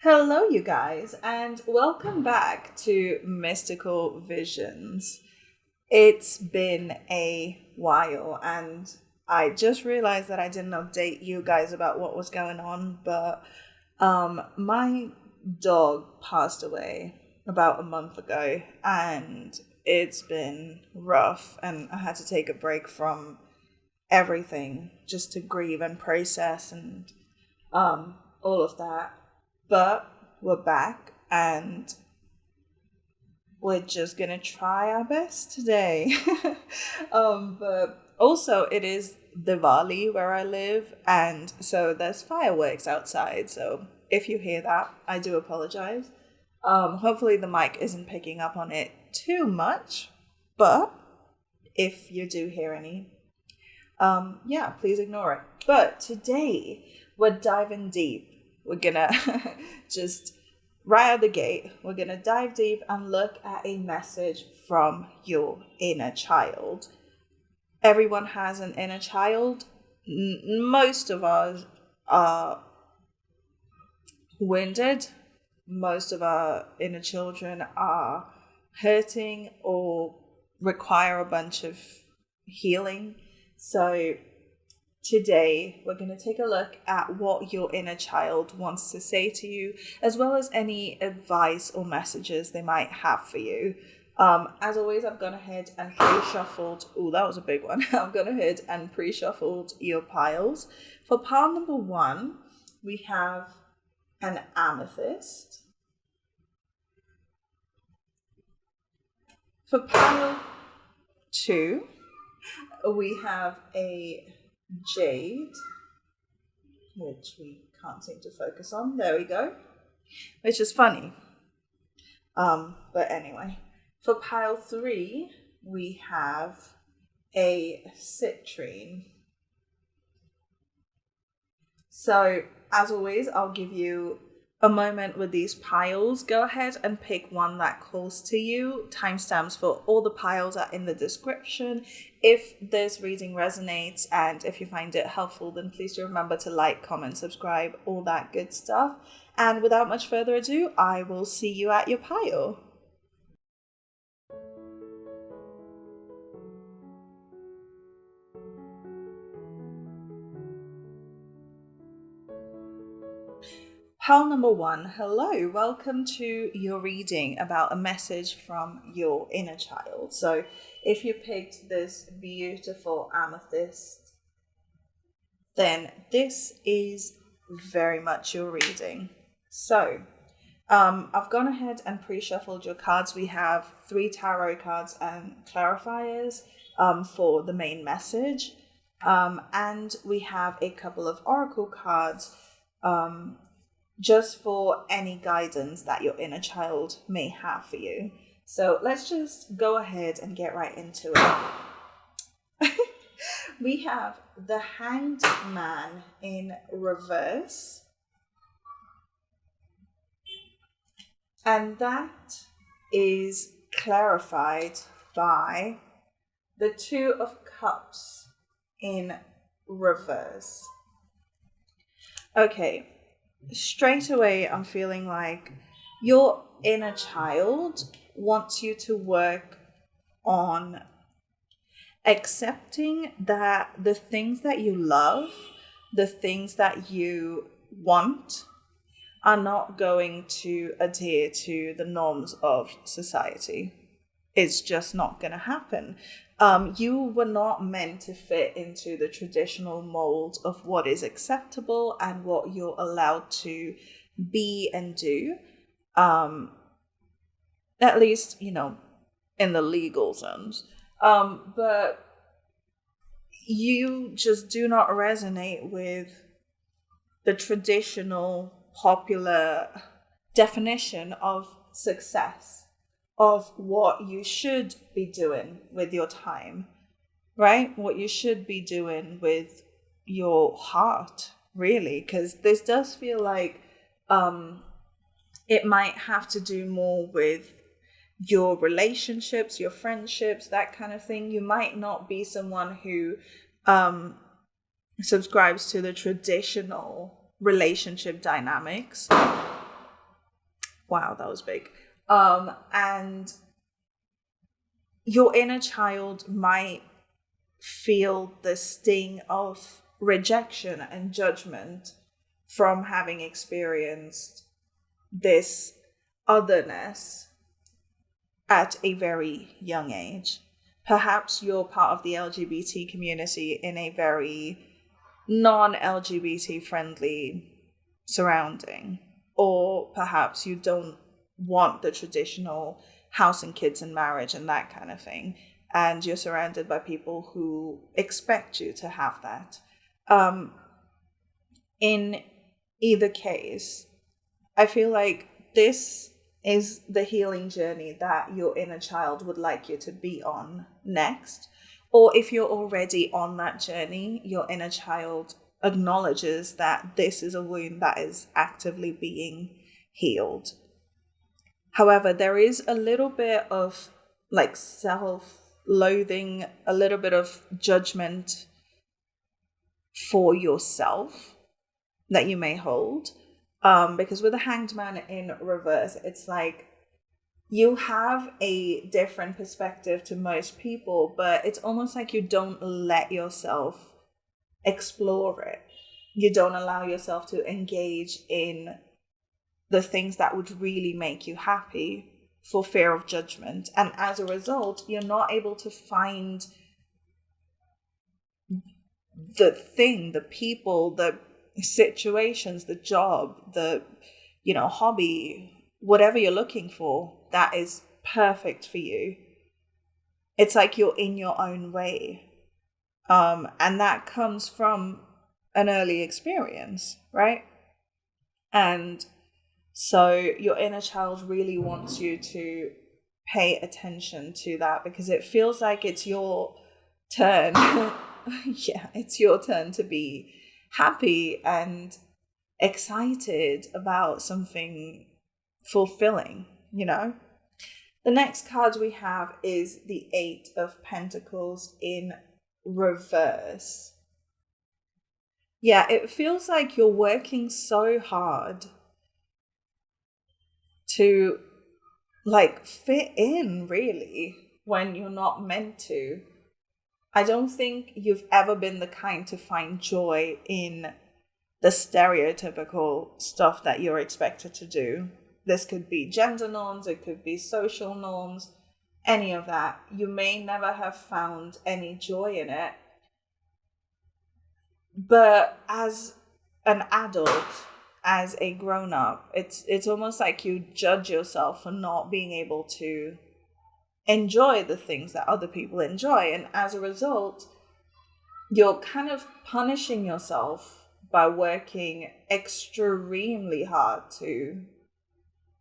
Hello, you guys, and welcome back to Mystical Visions. It's been a while, and I just realized that I didn't update you guys about what was going on, but my dog passed away about a month ago, and it's been rough, and I had to take a break from everything just to grieve and process and all of that. But we're back and we're just gonna try our best today. But also, it is Diwali where I live, and so there's fireworks outside. So if you hear that, I do apologize. Hopefully, the mic isn't picking up on it too much, but if you do hear any, yeah, please ignore it. But today, we're diving deep. We're gonna just right out the gate, we're gonna dive deep and look at a message from your inner child. Everyone has an inner child. Most of us are wounded. Most of our inner children are hurting or require a bunch of healing. So today, we're going to take a look at what your inner child wants to say to you, as well as any advice or messages they might have for you. As always, I've gone ahead and pre-shuffled. Oh, that was a big one. I've gone ahead and pre-shuffled your piles. For pile number one, we have an amethyst. For pile two, we have a jade, which we can't seem to focus on. There we go. Which is funny. But anyway, for pile three, we have a citrine. So, as always, I'll give you a moment with these piles. Go ahead and pick one that calls to you. Timestamps for all the piles are in the description. If this reading resonates and if you find it helpful, then please do remember to like, comment, subscribe, all that good stuff. And without much further ado, I will see you at your pile. Pile number one, hello, welcome to your reading about a message from your inner child. So if you picked this beautiful amethyst, then this is very much your reading. So I've gone ahead and pre-shuffled your cards. We have 3 tarot cards and clarifiers for the main message. And we have a couple of oracle cards just for any guidance that your inner child may have for you. So let's just go ahead and get right into it. We have the Hanged Man in reverse. And that is clarified by the Two of Cups in reverse. Okay. Straight away, I'm feeling like your inner child wants you to work on accepting that the things that you love, the things that you want, are not going to adhere to the norms of society. It's just not going to happen. You were not meant to fit into the traditional mold of what is acceptable and what you're allowed to be and do. At least, in the legal sense. But you just do not resonate with the traditional popular definition of success, of what you should be doing with your time, right? What you should be doing with your heart, really, because this does feel like it might have to do more with your relationships, your friendships, that kind of thing. You might not be someone who subscribes to the traditional relationship dynamics. Wow, that was big. And your inner child might feel the sting of rejection and judgment from having experienced this otherness at a very young age. Perhaps you're part of the LGBT community in a very non-LGBT friendly surrounding, or perhaps you don't want the traditional house and kids and marriage and that kind of thing, and you're surrounded by people who expect you to have that. In either case, I feel like this is the healing journey that your inner child would like you to be on next. Or if you're already on that journey, your inner child acknowledges that this is a wound that is actively being healed. However, there is a little bit of like self-loathing, a little bit of judgment for yourself that you may hold. Because with the Hanged Man in reverse, it's like you have a different perspective to most people, but it's almost like you don't let yourself explore it. You don't allow yourself to engage in the things that would really make you happy for fear of judgment. And as a result, you're not able to find the thing, the people, the situations, the job, the, hobby, whatever you're looking for that is perfect for you. It's like you're in your own way. And that comes from an early experience, right? And so your inner child really wants you to pay attention to that, because it feels like it's your turn. Yeah, it's your turn to be happy and excited about something fulfilling, The next card we have is the Eight of Pentacles in reverse. Yeah, it feels like you're working so hard to fit in, really, when you're not meant to. I don't think you've ever been the kind to find joy in the stereotypical stuff that you're expected to do. This could be gender norms, it could be social norms, any of that. You may never have found any joy in it. But as an adult, as a grown-up, it's almost like you judge yourself for not being able to enjoy the things that other people enjoy. And as a result, you're kind of punishing yourself by working extremely hard to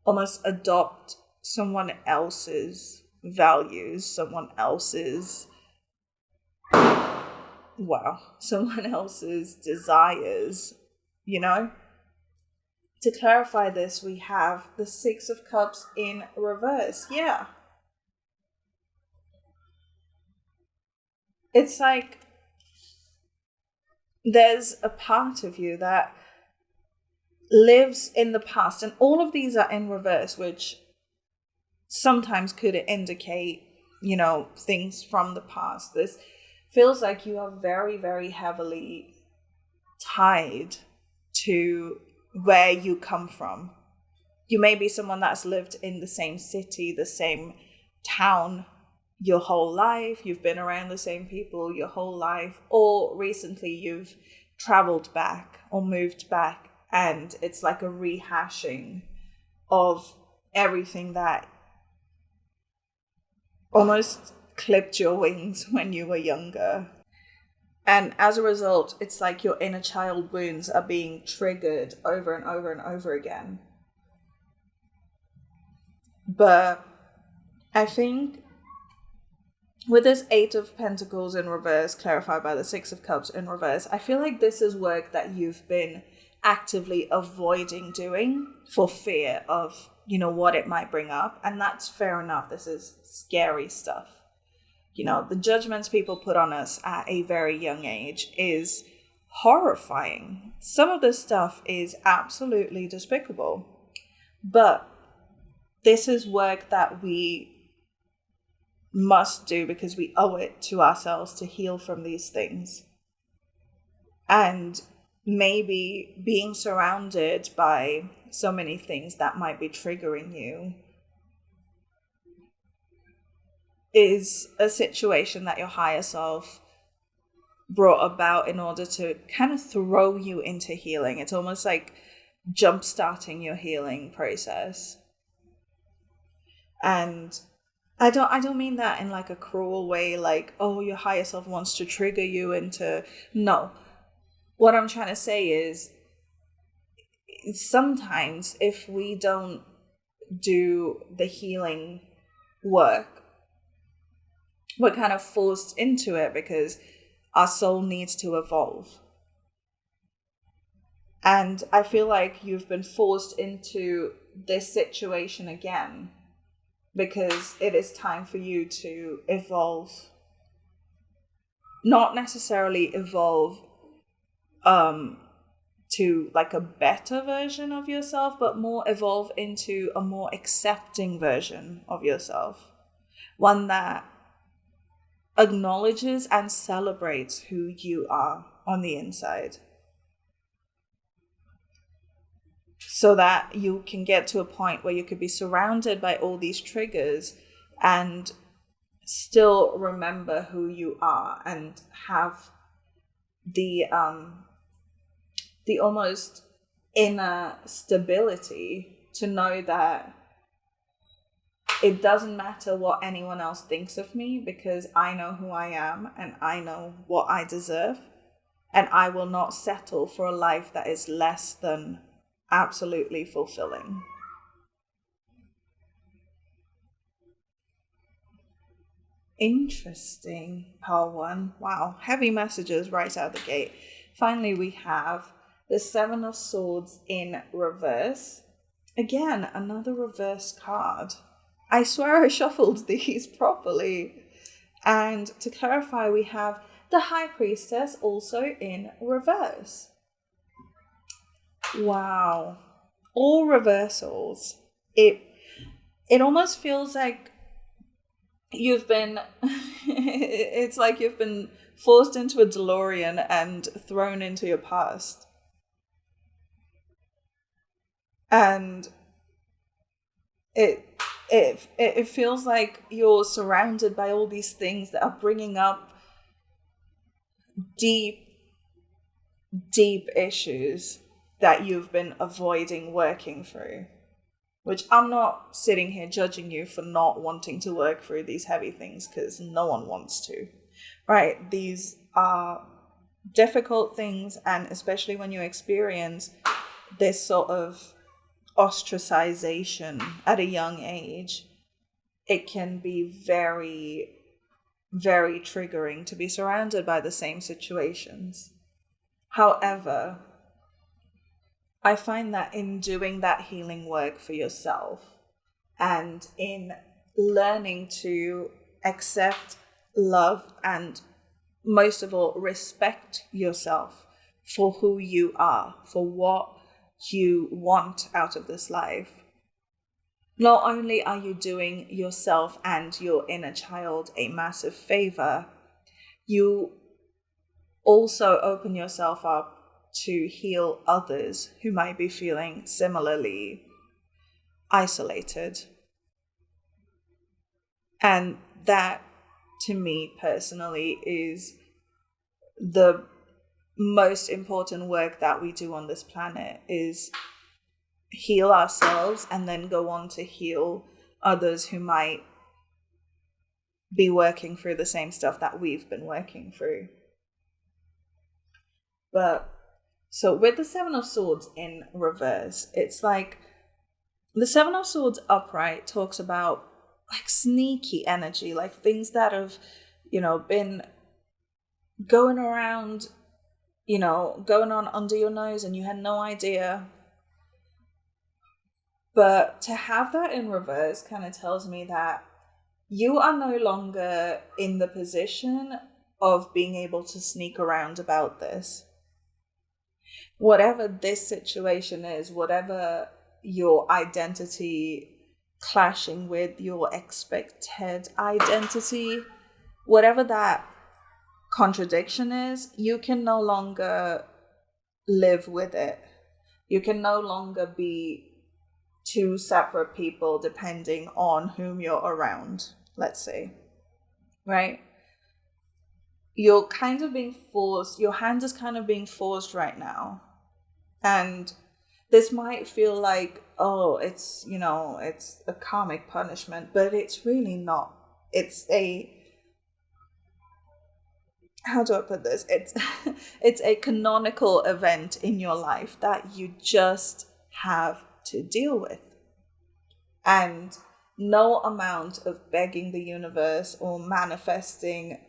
almost adopt someone else's values, someone else's desires, To clarify this, we have the Six of Cups in reverse. Yeah. It's like there's a part of you that lives in the past, and all of these are in reverse, which sometimes could indicate, things from the past. This feels like you are very, very heavily tied to where you come from. You may be someone that's lived in the same city, the same town your whole life. You've been around the same people your whole life, or recently you've traveled back or moved back, and it's like a rehashing of everything that almost clipped your wings when you were younger. And as a result, it's like your inner child wounds are being triggered over and over and over again. But I think with this Eight of Pentacles in reverse, clarified by the Six of Cups in reverse, I feel like this is work that you've been actively avoiding doing for fear of, what it might bring up. And that's fair enough. This is scary stuff. The judgments people put on us at a very young age is horrifying. Some of this stuff is absolutely despicable. But this is work that we must do because we owe it to ourselves to heal from these things. And maybe being surrounded by so many things that might be triggering you is a situation that your higher self brought about in order to kind of throw you into healing. It's almost like jump starting your healing process. And I don't mean that in like a cruel way, like, oh, your higher self wants to trigger you into, no. What I'm trying to say is sometimes if we don't do the healing work, we're kind of forced into it because our soul needs to evolve. And I feel like you've been forced into this situation again because it is time for you to evolve. Not necessarily evolve to like a better version of yourself, but more evolve into a more accepting version of yourself. One that acknowledges and celebrates who you are on the inside. So that you can get to a point where you could be surrounded by all these triggers and still remember who you are and have the almost inner stability to know that it doesn't matter what anyone else thinks of me because I know who I am and I know what I deserve, and I will not settle for a life that is less than absolutely fulfilling. Interesting, part one. Wow, heavy messages right out the gate. Finally, we have the Seven of Swords in reverse. Again, another reverse card. I swear I shuffled these properly. And to clarify, we have the High Priestess also in reverse. Wow. All reversals. It almost feels like you've been it's like you've been forced into a DeLorean and thrown into your past. And it feels like you're surrounded by all these things that are bringing up deep issues that you've been avoiding working through. Which I'm not sitting here judging you for not wanting to work through these heavy things, because no one wants to, right? These are difficult things, and especially when you experience this sort of ostracization at a young age, it can be very, very triggering to be surrounded by the same situations. However, I find that in doing that healing work for yourself and in learning to accept, love, and most of all, respect yourself for who you are, for what you want out of this life, not only are you doing yourself and your inner child a massive favor, you also open yourself up to heal others who might be feeling similarly isolated. And that, to me personally, is the most important work that we do on this planet, is heal ourselves and then go on to heal others who might be working through the same stuff that we've been working through. But so with the Seven of Swords in reverse, it's like the Seven of Swords upright talks about like sneaky energy, like things that have, been going around, going on under your nose and you had no idea. But to have that in reverse kind of tells me that you are no longer in the position of being able to sneak around about this. Whatever this situation is, whatever your identity clashing with your expected identity, whatever that contradiction is, you can no longer live with it. You can no longer be two separate people depending on whom you're around, let's say, right? You're kind of being forced, your hand is kind of being forced right now. And this might feel like, oh, it's a karmic punishment, but it's really not. It's how do I put this? It's a canonical event in your life that you just have to deal with. And no amount of begging the universe or manifesting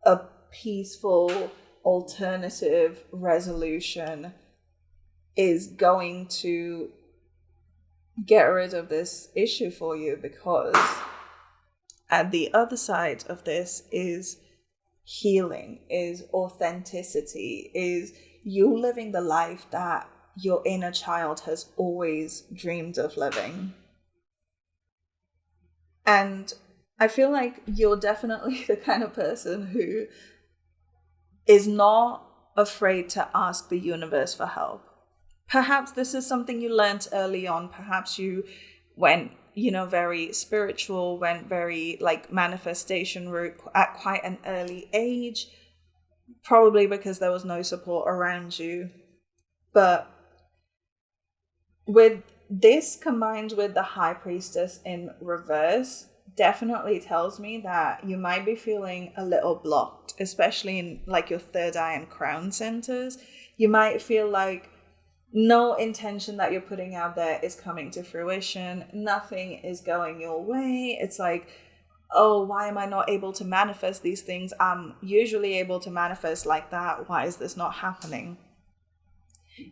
a peaceful alternative resolution is going to get rid of this issue for you, because at the other side of this is healing, is authenticity, is you living the life that your inner child has always dreamed of living. And I feel like you're definitely the kind of person who is not afraid to ask the universe for help. Perhaps this is something you learned early on. Perhaps you went, very spiritual, went very like manifestation route at quite an early age, probably because there was no support around you. But with this combined with the High Priestess in reverse, definitely tells me that you might be feeling a little blocked, especially in like your third eye and crown centers. You might feel like no intention that you're putting out there is coming to fruition. Nothing is going your way. It's like, oh, why am I not able to manifest these things? I'm usually able to manifest like that. Why is this not happening?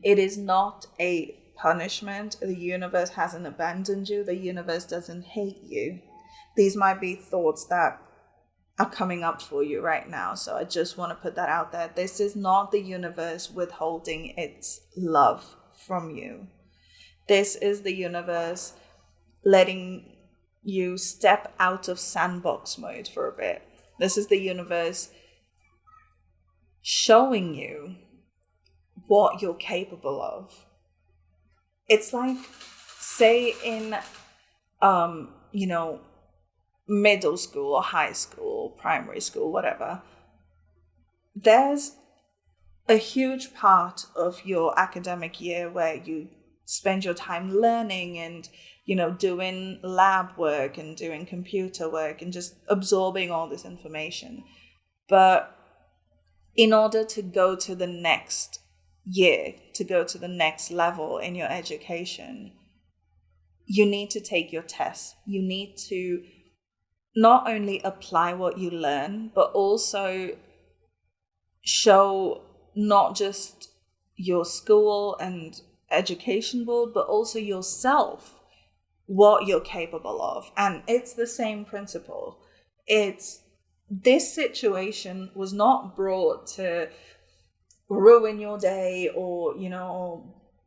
It is not a punishment. The universe hasn't abandoned you. The universe doesn't hate you. These might be thoughts that are coming up for you right now. So I just want to put that out there. This is not the universe withholding its love from you. This is the universe letting you step out of sandbox mode for a bit. This is the universe showing you what you're capable of. It's like, say in, middle school or high school, primary school, whatever, there's a huge part of your academic year where you spend your time learning and, doing lab work and doing computer work and just absorbing all this information. But in order to go to the next year, to go to the next level in your education, you need to take your tests. You need to not only apply what you learn, but also show not just your school and education board, but also yourself what you're capable of. And it's the same principle. This situation was not brought to ruin your day or,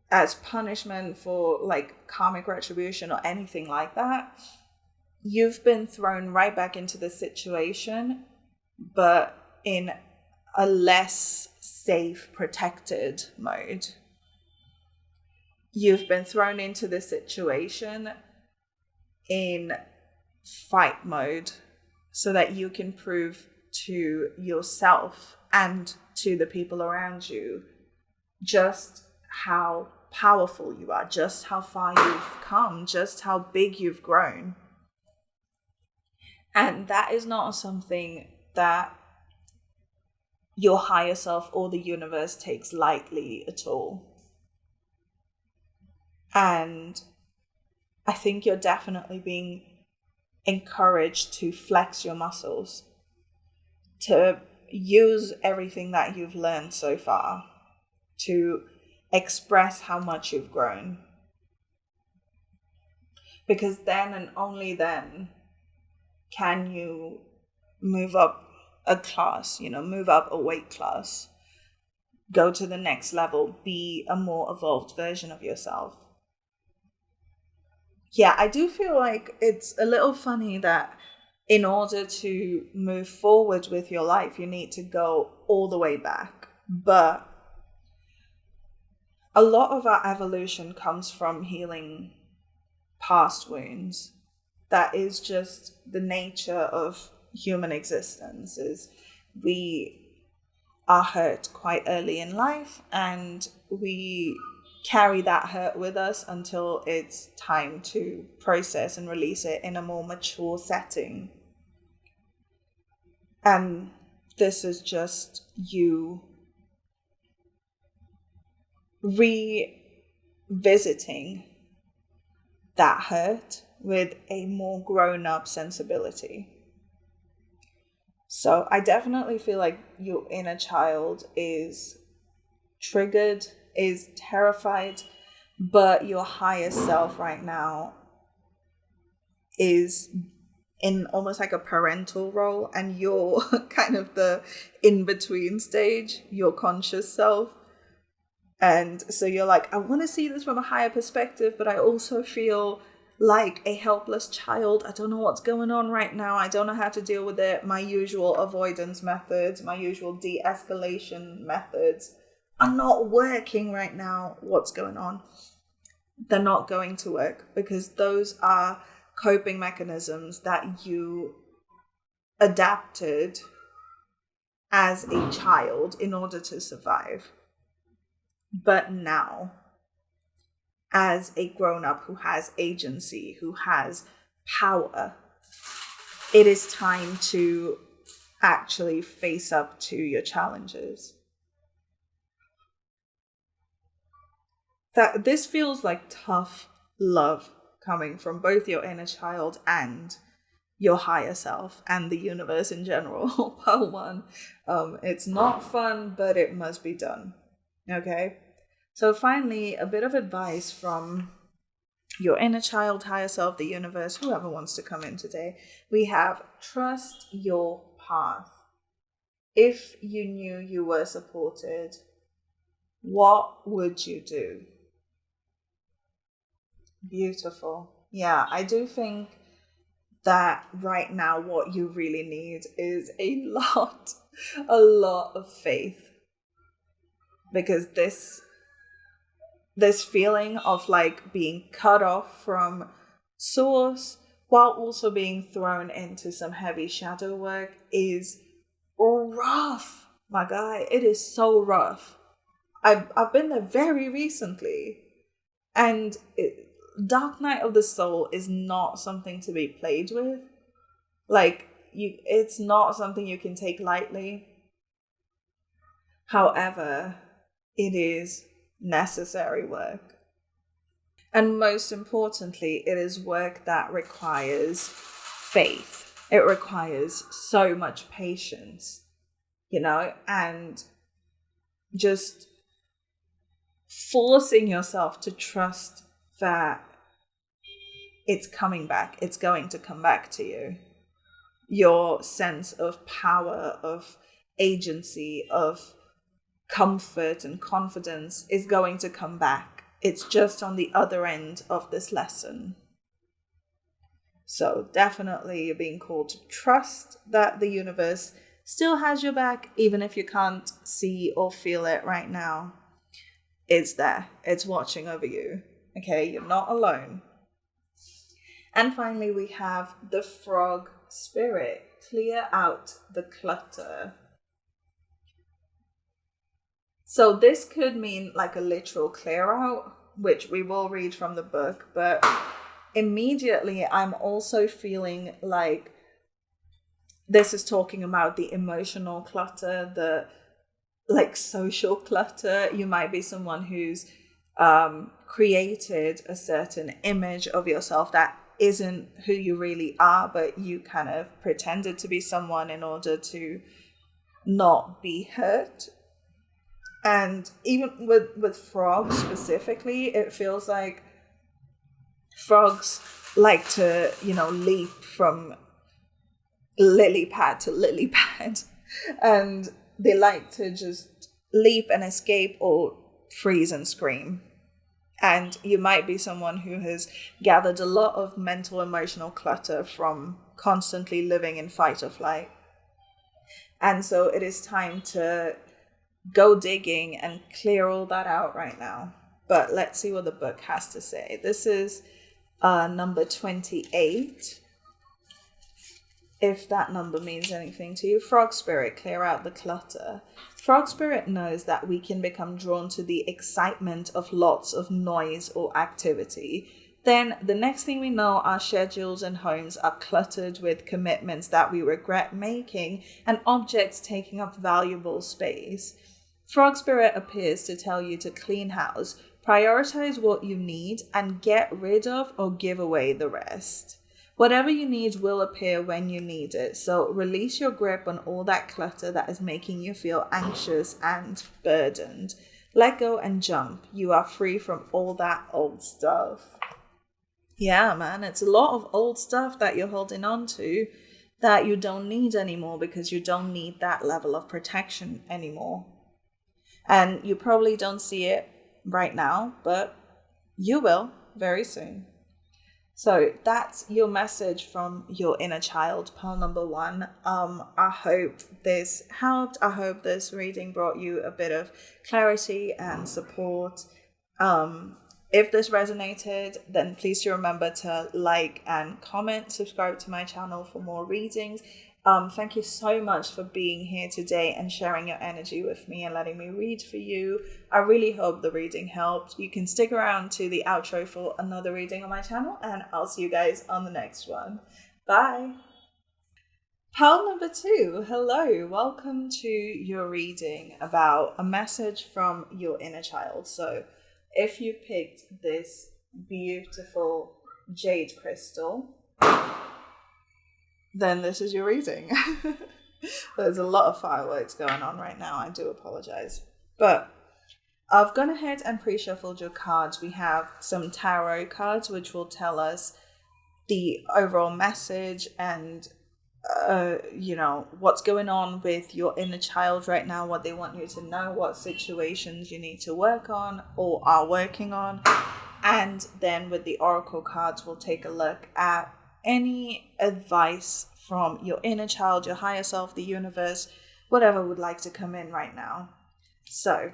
as punishment for like karmic retribution or anything like that. You've been thrown right back into the situation, but in a less safe, protected mode. You've been thrown into the situation in fight mode so that you can prove to yourself and to the people around you just how powerful you are, just how far you've come, just how big you've grown. And that is not something that your higher self or the universe takes lightly at all. And I think you're definitely being encouraged to flex your muscles, to use everything that you've learned so far, to express how much you've grown. Because then and only then can you move up a class, move up a weight class, go to the next level, be a more evolved version of yourself. yeah, I do feel like it's a little funny that in order to move forward with your life, you need to go all the way back. But a lot of our evolution comes from healing past wounds. That is just the nature of human existence, is we are hurt quite early in life and we carry that hurt with us until it's time to process and release it in a more mature setting. And this is just you revisiting that hurt with a more grown-up sensibility. So I definitely feel like your inner child is triggered, is terrified, but your higher self right now is in almost like a parental role, and you're kind of the in-between stage, your conscious self. And so you're like, I want to see this from a higher perspective, but I also feel like a helpless child. I don't know what's going on right now. I don't know how to deal with it. My usual avoidance methods, my usual de-escalation methods are not working right now. What's going on? They're not going to work because those are coping mechanisms that you adapted as a child in order to survive. But now, as a grown-up who has agency, who has power, it is time to actually face up to your challenges. That this feels like tough love coming from both your inner child and your higher self and the universe in general. Part one. It's not fun, but it must be done. Okay? So finally, a bit of advice from your inner child, higher self, the universe, whoever wants to come in today. We have trust your path. If you knew you were supported, what would you do? Beautiful. Yeah, I do think that right now what you really need is a lot of faith. Because this feeling of like being cut off from source while also being thrown into some heavy shadow work is rough, my guy. It is so rough. I've been there very recently, and Dark Night of the Soul is not something to be played with. Like it's not something you can take lightly. However, it is necessary work. And most importantly, it is work that requires faith. It requires so much patience, and just forcing yourself to trust that it's coming back. It's going to come back to you. Your sense of power, of agency, of comfort and confidence is going to come back. It's just on the other end of this lesson. So definitely you're being called to trust that the universe still has your back, even if you can't see or feel it right now. It's there. It's watching over you. Okay, you're not alone. And finally, we have the frog spirit. Clear out the clutter. So this could mean like a literal clear out, which we will read from the book, but immediately I'm also feeling like this is talking about the emotional clutter, the like social clutter. You might be someone who's created a certain image of yourself that isn't who you really are, but you kind of pretended to be someone in order to not be hurt. And even with frogs specifically, it feels like frogs like to, leap from lily pad to lily pad. And they like to just leap and escape or freeze and scream. And you might be someone who has gathered a lot of mental, emotional clutter from constantly living in fight or flight. And so it is time to go digging and clear all that out right now. But let's see what the book has to say. This is number 28. If that number means anything to you. Frog Spirit, clear out the clutter. Frog Spirit knows that we can become drawn to the excitement of lots of noise or activity. Then the next thing we know, our schedules and homes are cluttered with commitments that we regret making and objects taking up valuable space. Frog Spirit appears to tell you to clean house, prioritize what you need, and get rid of or give away the rest. Whatever you need will appear when you need it, so release your grip on all that clutter that is making you feel anxious and burdened. Let go and jump. You are free from all that old stuff. Yeah, man, it's a lot of old stuff that you're holding on to that you don't need anymore because you don't need that level of protection anymore. And you probably don't see it right now, but you will very soon. So that's your message from your inner child, pearl number 1. I hope this helped. I hope this reading brought you a bit of clarity and support. If this resonated, then please do remember to like and comment, subscribe to my channel for more readings. Thank you so much for being here today and sharing your energy with me and letting me read for you. I really hope the reading helped. You can stick around to the outro for another reading on my channel, and I'll see you guys on the next one. Bye. Pile number 2. Hello, welcome to your reading about a message from your inner child. So if you picked this beautiful jade crystal, then this is your reading. There's a lot of fireworks going on right now. I do apologize. But I've gone ahead and pre-shuffled your cards. We have some tarot cards, which will tell us the overall message and, what's going on with your inner child right now, what they want you to know, what situations you need to work on or are working on. And then with the oracle cards, we'll take a look at any advice from your inner child, your higher self, the universe, whatever would like to come in right now. So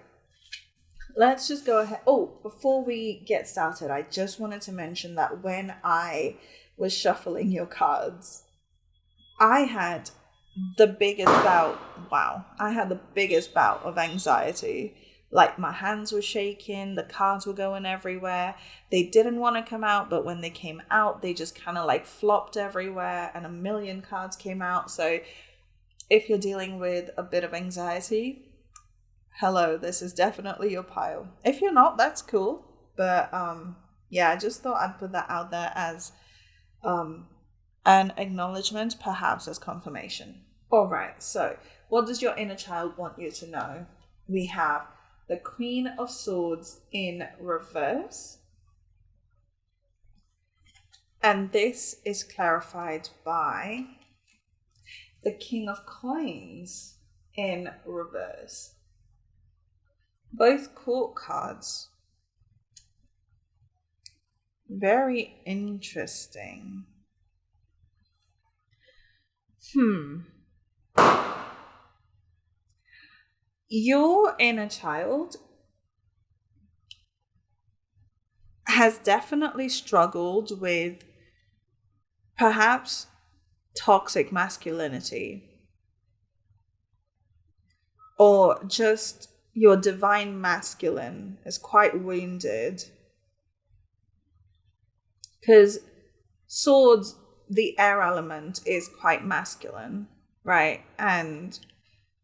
let's just go ahead. Oh, before we get started, I just wanted to mention that when I was shuffling your cards, I had the biggest bout. I had the biggest bout of anxiety. Like, my hands were shaking, the cards were going everywhere. They didn't want to come out, but when they came out, they just kind of like flopped everywhere and a million cards came out. So if you're dealing with a bit of anxiety, hello, this is definitely your pile. If you're not, that's cool. But I just thought I'd put that out there as an acknowledgement, perhaps as confirmation. All right, so what does your inner child want you to know? We have the Queen of Swords in reverse. And this is clarified by the King of Coins in reverse. Both court cards. Very interesting. Your inner child has definitely struggled with perhaps toxic masculinity, or just your divine masculine is quite wounded, because swords, the air element, is quite masculine, right? And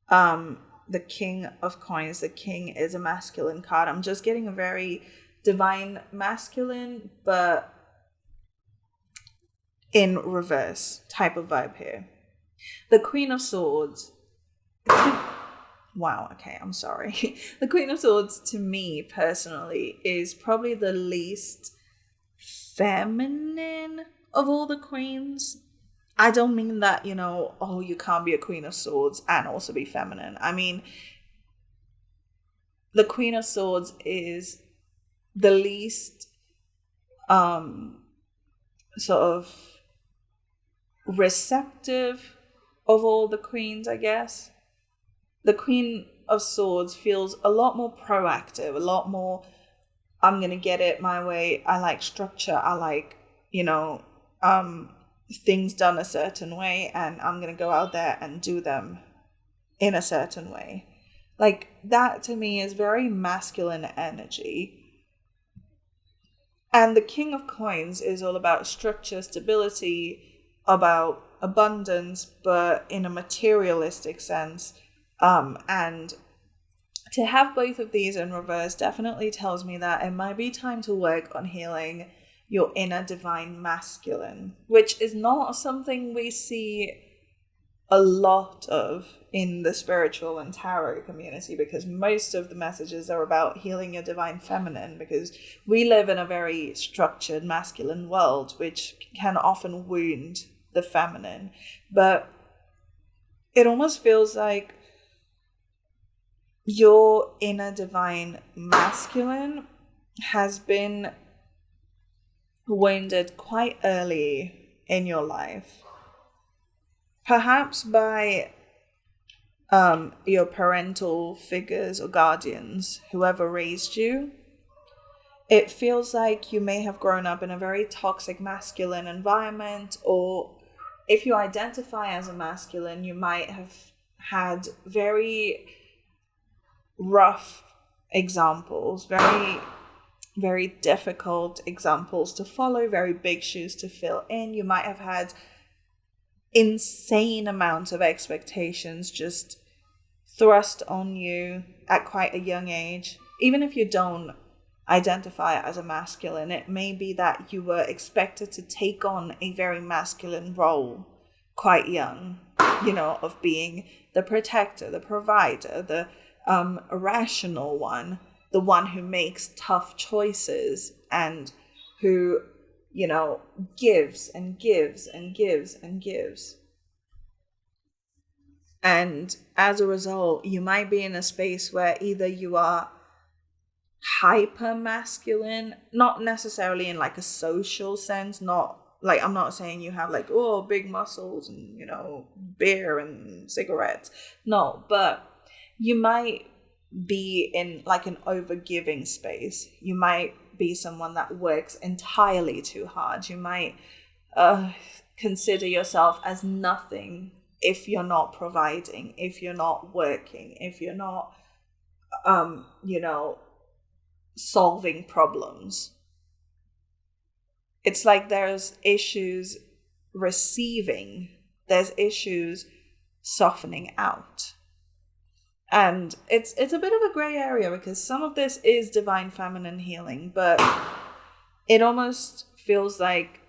the King of Coins, the king is a masculine card. I'm just getting a very divine masculine, but in reverse type of vibe here. The Queen of Swords. Wow, okay, I'm sorry. The Queen of Swords, to me personally, is probably the least feminine of all the queens. I don't mean that, you can't be a Queen of Swords and also be feminine. I mean, the Queen of Swords is the least sort of receptive of all the queens, I guess. The Queen of Swords feels a lot more proactive, a lot more, I'm going to get it my way. I like structure. I like, things done a certain way, and I'm going to go out there and do them in a certain way. Like, that to me is very masculine energy. And the King of Coins is all about structure, stability, about abundance, but in a materialistic sense. And to have both of these in reverse definitely tells me that it might be time to work on healing your inner divine masculine, which is not something we see a lot of in the spiritual and tarot community, because most of the messages are about healing your divine feminine, because we live in a very structured masculine world, which can often wound the feminine. But it almost feels like your inner divine masculine has been wounded quite early in your life, perhaps by your parental figures or guardians, whoever raised you. It feels like you may have grown up in a very toxic masculine environment, or if you identify as a masculine, you might have had very rough examples, very, very difficult examples to follow, very big shoes to fill in. You might have had insane amounts of expectations just thrust on you at quite a young age. Even if you don't identify as a masculine, it may be that you were expected to take on a very masculine role quite young, of being the protector, the provider, the rational one, the one who makes tough choices and who, gives and gives and gives and gives. And as a result, you might be in a space where either you are hyper masculine, not necessarily in like a social sense, not like, I'm not saying you have like, big muscles and, beer and cigarettes. No, but you might be in like an overgiving space. You might be someone that works entirely too hard. You might consider yourself as nothing if you're not providing, if you're not working, if you're not, solving problems. It's like there's issues receiving, there's issues softening out. And it's a bit of a gray area, because some of this is divine feminine healing, but it almost feels like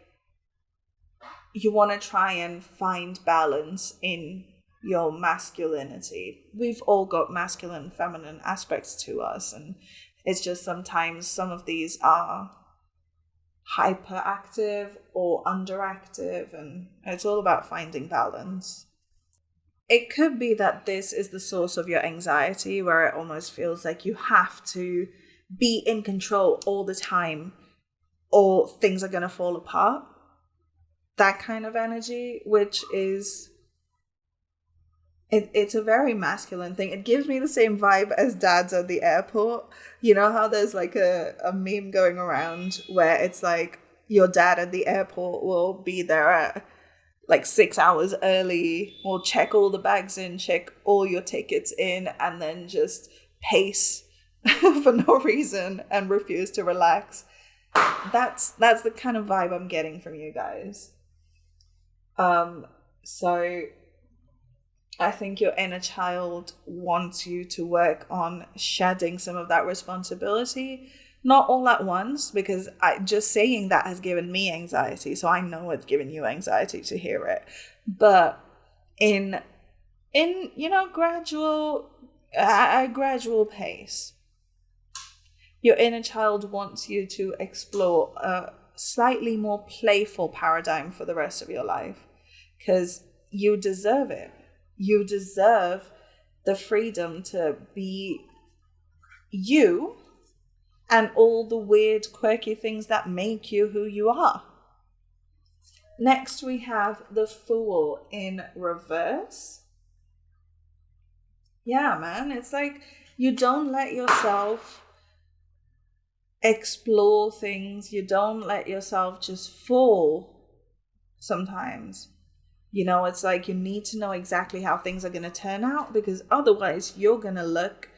you want to try and find balance in your masculinity. We've all got masculine, feminine aspects to us, and it's just sometimes some of these are hyperactive or underactive, and it's all about finding balance. It could be that this is the source of your anxiety, where it almost feels like you have to be in control all the time or things are going to fall apart. That kind of energy, which is, it's a very masculine thing. It gives me the same vibe as dads at the airport. You know how there's like a meme going around where it's like your dad at the airport will be there at like 6 hours early, will check all the bags in, check all your tickets in, and then just pace for no reason and refuse to relax. That's the kind of vibe I'm getting from you guys. So I think your inner child wants you to work on shedding some of that responsibility. Not all at once, because just saying that has given me anxiety. So I know it's given you anxiety to hear it. But in gradual pace, your inner child wants you to explore a slightly more playful paradigm for the rest of your life, because you deserve it. You deserve the freedom to be you and all the weird, quirky things that make you who you are. Next, we have the Fool in reverse. Yeah, man, it's like you don't let yourself explore things. You don't let yourself just fall sometimes. It's like you need to know exactly how things are going to turn out, because otherwise you're going to look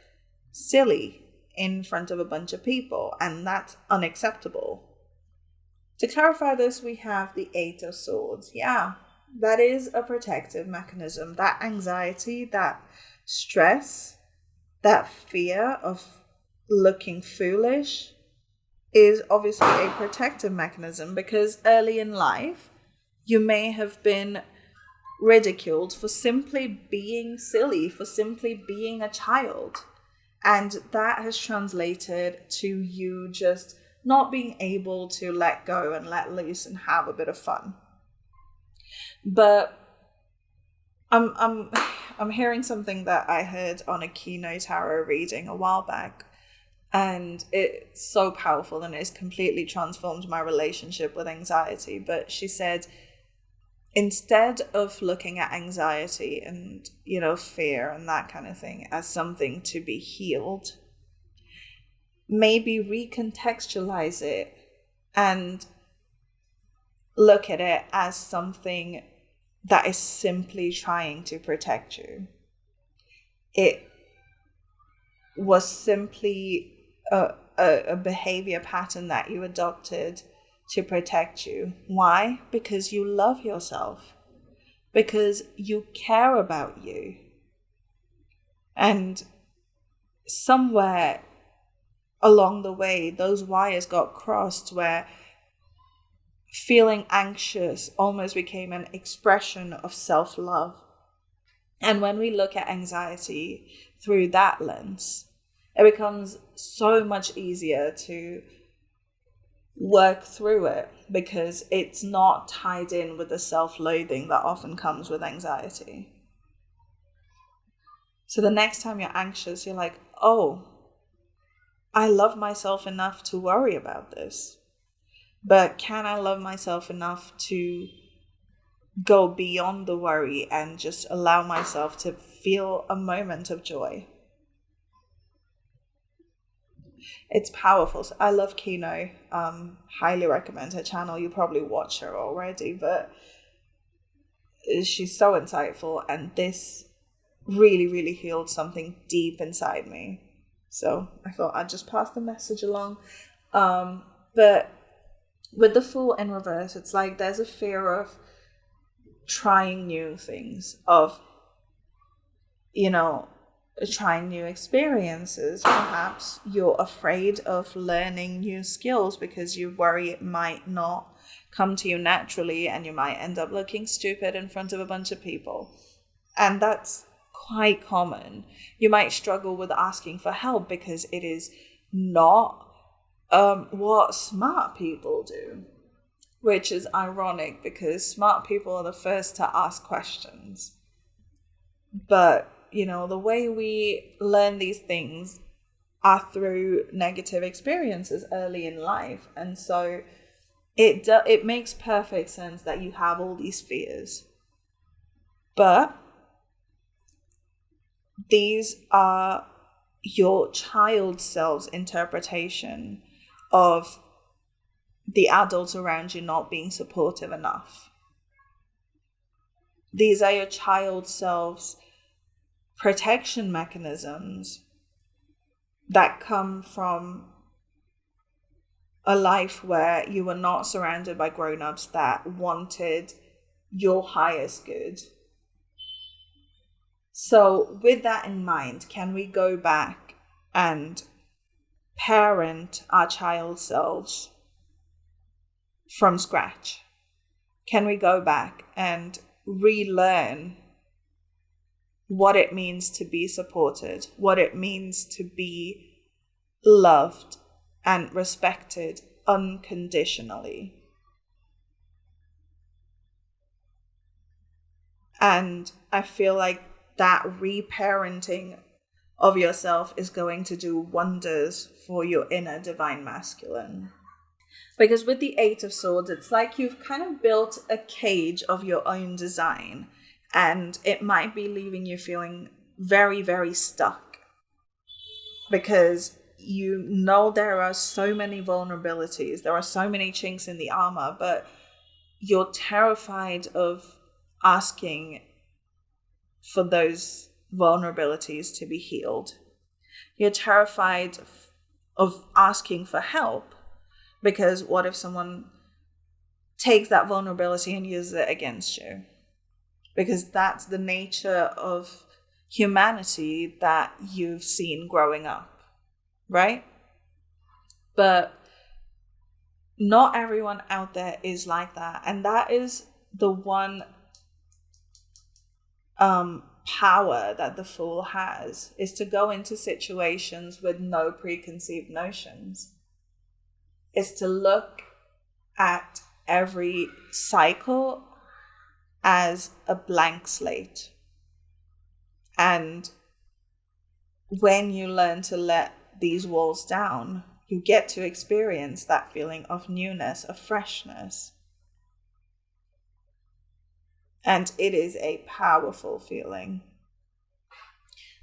silly in front of a bunch of people, and that's unacceptable. To clarify this, we have the Eight of Swords. Yeah, that is a protective mechanism. That anxiety, that stress, that fear of looking foolish is obviously a protective mechanism, because early in life, you may have been ridiculed for simply being silly, for simply being a child. And that has translated to you just not being able to let go and let loose and have a bit of fun. But I'm hearing something that I heard on a Keynote Tarot reading a while back, and it's so powerful, and it's completely transformed my relationship with anxiety. But she said, instead of looking at anxiety and, fear and that kind of thing as something to be healed, maybe recontextualize it and look at it as something that is simply trying to protect you. It was simply a behavior pattern that you adopted to protect you. Why? Because you love yourself. Because you care about you. And somewhere along the way, those wires got crossed, where feeling anxious almost became an expression of self-love. And when we look at anxiety through that lens, it becomes so much easier to work through it, because it's not tied in with the self-loathing that often comes with anxiety. So the next time you're anxious, you're like, oh, I love myself enough to worry about this. But can I love myself enough to go beyond the worry and just allow myself to feel a moment of joy? It's powerful. So I love Kino. Highly recommend her channel. You probably watch her already, but she's so insightful, and this really, really healed something deep inside me. So I thought I'd just pass the message along. But with the Fool in reverse, it's like there's a fear of trying new things, of, trying new experiences. Perhaps you're afraid of learning new skills because you worry it might not come to you naturally, and you might end up looking stupid in front of a bunch of people. And that's quite common. You might struggle with asking for help because it is not what smart people do, which is ironic, because smart people are the first to ask questions. But, the way we learn these things are through negative experiences early in life. And so it makes perfect sense that you have all these fears. But these are your child self's interpretation of the adults around you not being supportive enough. These are your child self's protection mechanisms that come from a life where you were not surrounded by grown-ups that wanted your highest good. So with that in mind, can we go back and parent our child selves from scratch? Can we go back and relearn what it means to be supported, what it means to be loved and respected unconditionally? And I feel like that reparenting of yourself is going to do wonders for your inner divine masculine. Because with the Eight of Swords, it's like you've kind of built a cage of your own design, and it might be leaving you feeling very, very stuck, because you know there are so many vulnerabilities, there are so many chinks in the armor, but you're terrified of asking for those vulnerabilities to be healed. You're terrified of asking for help, because what if someone takes that vulnerability and uses it against you? Because that's the nature of humanity that you've seen growing up, right? But not everyone out there is like that. And that is the one power that the Fool has, is to go into situations with no preconceived notions. Is to look at every cycle as a blank slate. And when you learn to let these walls down, you get to experience that feeling of newness, of freshness. And it is a powerful feeling.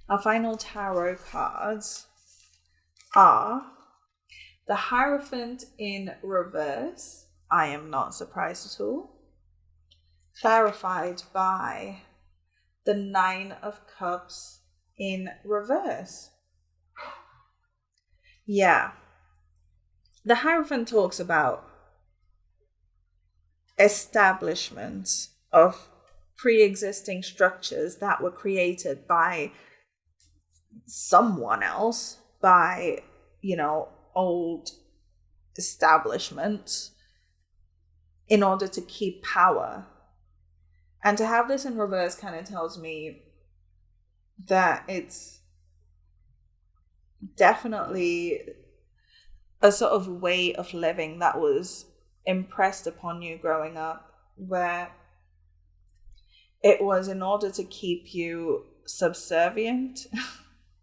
Our final tarot cards are the Hierophant in reverse. I am not surprised at all. Clarified by the Nine of Cups in reverse. Yeah. The Hierophant talks about establishments of pre-existing structures that were created by someone else, by, old establishments, in order to keep power. And to have this in reverse kind of tells me that it's definitely a sort of way of living that was impressed upon you growing up, where it was in order to keep you subservient.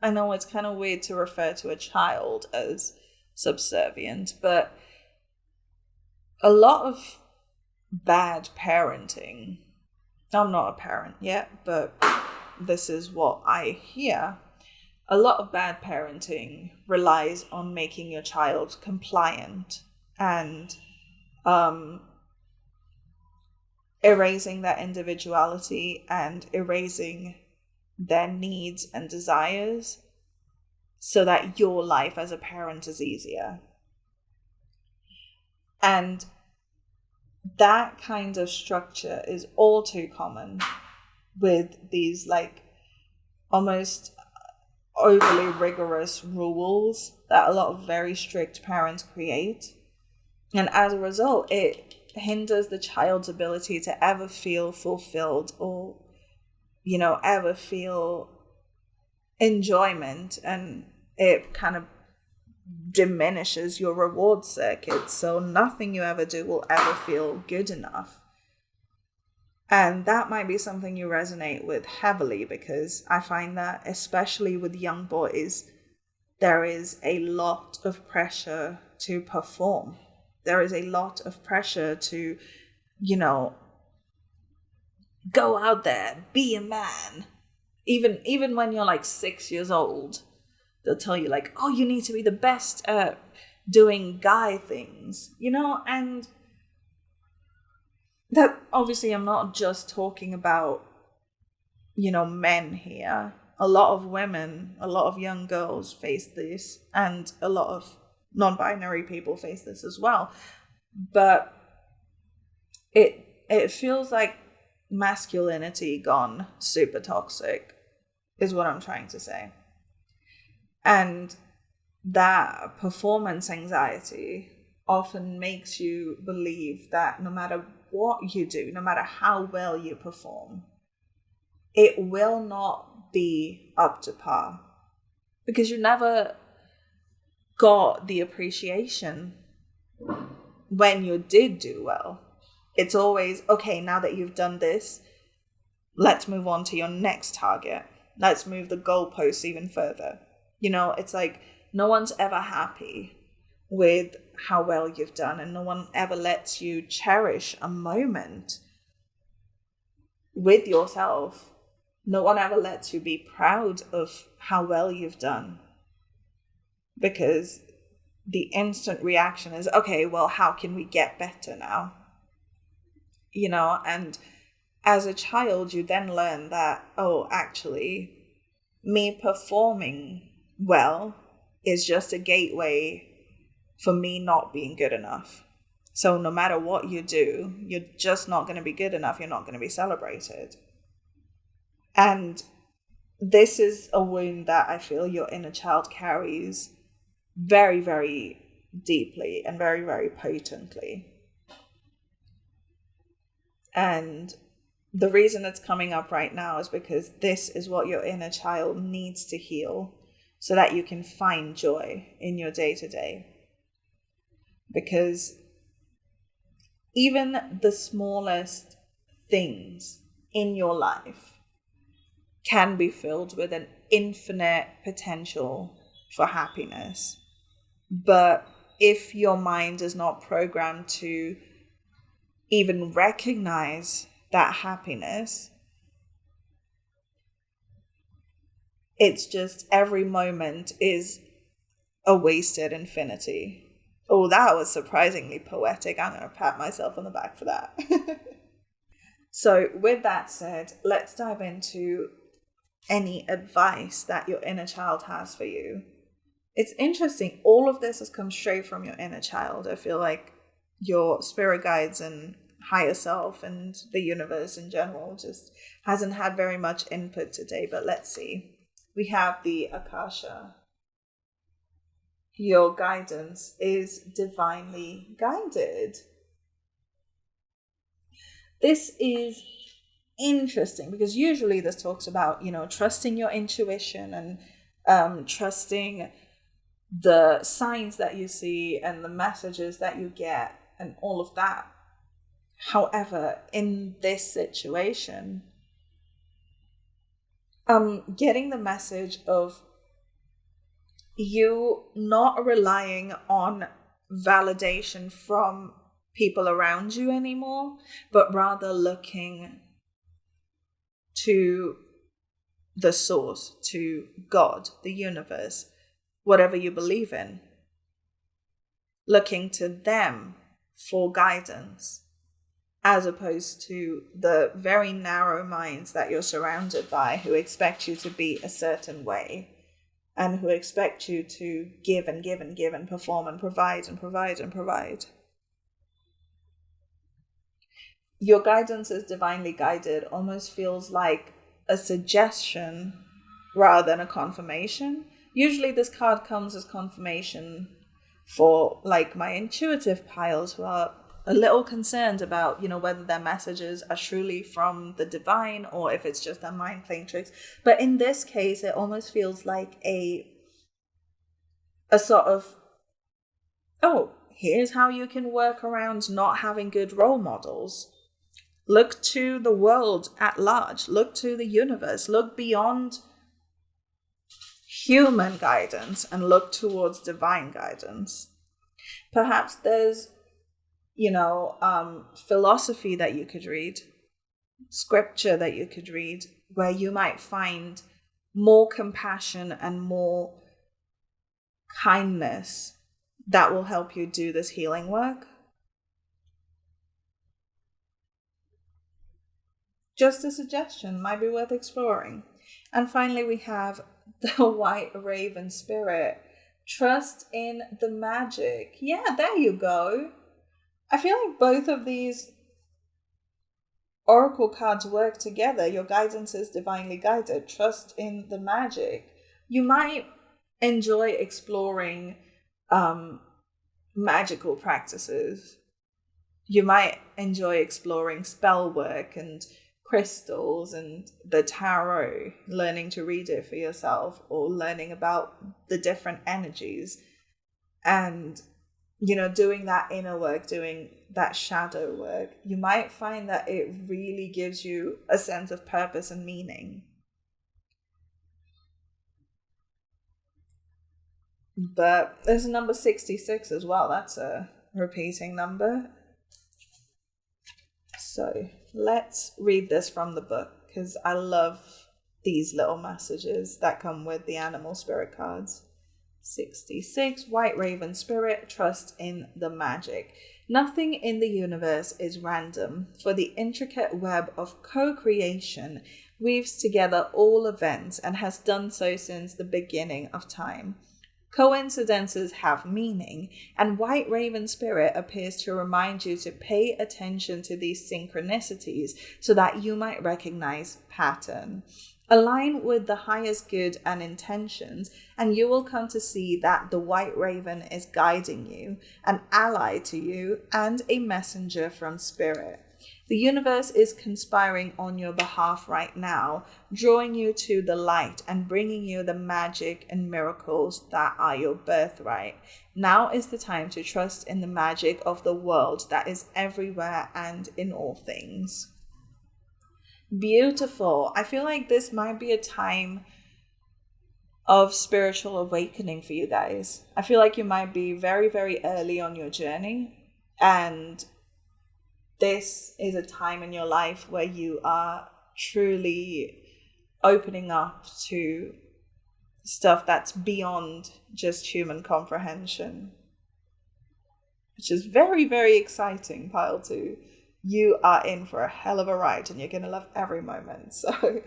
I know it's kind of weird to refer to a child as subservient, but a lot of bad parenting, I'm not a parent yet, but this is what I hear. A lot of bad parenting relies on making your child compliant and erasing their individuality and erasing their needs and desires so that your life as a parent is easier. And that kind of structure is all too common with these almost overly rigorous rules that a lot of very strict parents create. And as a result, it hinders the child's ability to ever feel fulfilled or, ever feel enjoyment. And it kind of diminishes your reward circuit. So nothing you ever do will ever feel good enough. And that might be something you resonate with heavily, because I find that especially with young boys, there is a lot of pressure to perform. There is a lot of pressure to, go out there, be a man. Even when you're 6 years old, they'll tell you oh, you need to be the best at doing guy things, and that obviously I'm not just talking about, men here. A lot of women, a lot of young girls face this, and a lot of non-binary people face this as well. But it feels like masculinity gone super toxic, is what I'm trying to say. And that performance anxiety often makes you believe that no matter what you do, no matter how well you perform, it will not be up to par, because you never got the appreciation when you did do well. It's always, okay, now that you've done this, let's move on to your next target. let's move the goalposts even further. It's like no one's ever happy with how well you've done, and no one ever lets you cherish a moment with yourself. No one ever lets you be proud of how well you've done, because the instant reaction is, okay, well, how can we get better now? And as a child, you then learn that, oh, actually, me performing well is just a gateway for me not being good enough. So no matter what you do, you're just not going to be good enough. You're not going to be celebrated. And this is a wound that I feel your inner child carries very, very deeply and very, very potently. And the reason it's coming up right now is because this is what your inner child needs to heal so that you can find joy in your day-to-day. Because even the smallest things in your life can be filled with an infinite potential for happiness. But if your mind is not programmed to even recognize that happiness, it's just every moment is a wasted infinity. Oh, that was surprisingly poetic. I'm going to pat myself on the back for that. So with that said, let's dive into any advice that your inner child has for you. It's interesting. All of this has come straight from your inner child. I feel like your spirit guides and higher self and the universe in general just hasn't had very much input today. But let's see. We have the Akasha. Your guidance is divinely guided. This is interesting because usually this talks about, trusting your intuition and trusting the signs that you see and the messages that you get and all of that. However, in this situation, getting the message of you not relying on validation from people around you anymore, but rather looking to the source, to God, the universe, whatever you believe in, looking to them for guidance, as opposed to the very narrow minds that you're surrounded by who expect you to be a certain way and who expect you to give and give and give and perform and provide and provide and provide. Your guidance is divinely guided almost feels like a suggestion rather than a confirmation. Usually this card comes as confirmation for like my intuitive piles who are a little concerned about, whether their messages are truly from the divine or if it's just their mind playing tricks. But in this case, it almost feels like a sort of, oh, here's how you can work around not having good role models. Look to the world at large. Look to the universe. Look beyond human guidance and look towards divine guidance. Perhaps there's philosophy that you could read, scripture that you could read, where you might find more compassion and more kindness that will help you do this healing work. Just a suggestion, might be worth exploring. And finally, we have the White Raven Spirit. Trust in the magic. Yeah, there you go. I feel like both of these oracle cards work together. Your guidance is divinely guided. Trust in the magic. You might enjoy exploring magical practices. You might enjoy exploring spell work and crystals and the tarot, learning to read it for yourself or learning about the different energies and doing that inner work, doing that shadow work. You might find that it really gives you a sense of purpose and meaning. But there's a number 66 as well. That's a repeating number. So let's read this from the book, because I love these little messages that come with the animal spirit cards. 66, White Raven Spirit, trust in the magic. Nothing in the universe is random, for the intricate web of co-creation weaves together all events and has done so since the beginning of time. Coincidences have meaning, and White Raven Spirit appears to remind you to pay attention to these synchronicities so that you might recognize pattern. Align with the highest good and intentions, and you will come to see that the White Raven is guiding you, an ally to you, and a messenger from Spirit. The universe is conspiring on your behalf right now, drawing you to the light and bringing you the magic and miracles that are your birthright. Now is the time to trust in the magic of the world that is everywhere and in all things. Beautiful. I feel like this might be a time of spiritual awakening for you guys. I feel like you might be very, very early on your journey, and this is a time in your life where you are truly opening up to stuff that's beyond just human comprehension, which is very, very exciting, pile 2. You are in for a hell of a ride, and you're going to love every moment. So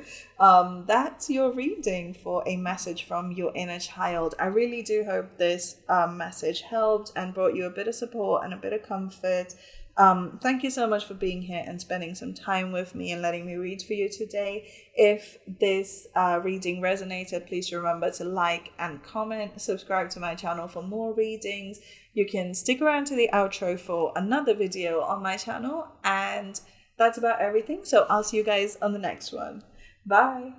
that's your reading for a message from your inner child. I really do hope this message helped and brought you a bit of support and a bit of comfort. Thank you so much for being here and spending some time with me and letting me read for you today. If this reading resonated, please remember to like and comment, subscribe to my channel for more readings. You can stick around to the outro for another video on my channel, and that's about everything. So I'll see you guys on the next one. Bye.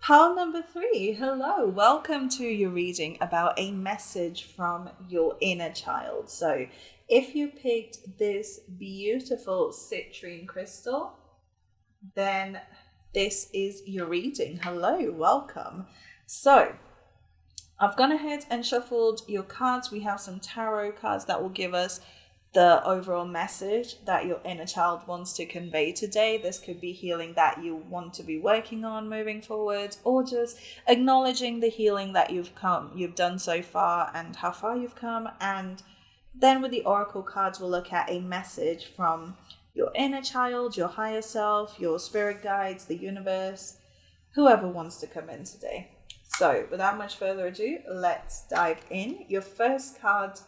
Pile number 3, hello, welcome to your reading about a message from your inner child. So if you picked this beautiful citrine crystal, then this is your reading. Hello, welcome. So I've gone ahead and shuffled your cards. We have some tarot cards that will give us the overall message that your inner child wants to convey today. This could be healing that you want to be working on moving forward, or just acknowledging the healing that you've done so far and how far you've come. And then with the oracle cards, we'll look at a message from your inner child, your higher self, your spirit guides, the universe, whoever wants to come in today. So without much further ado, let's dive in. Your first card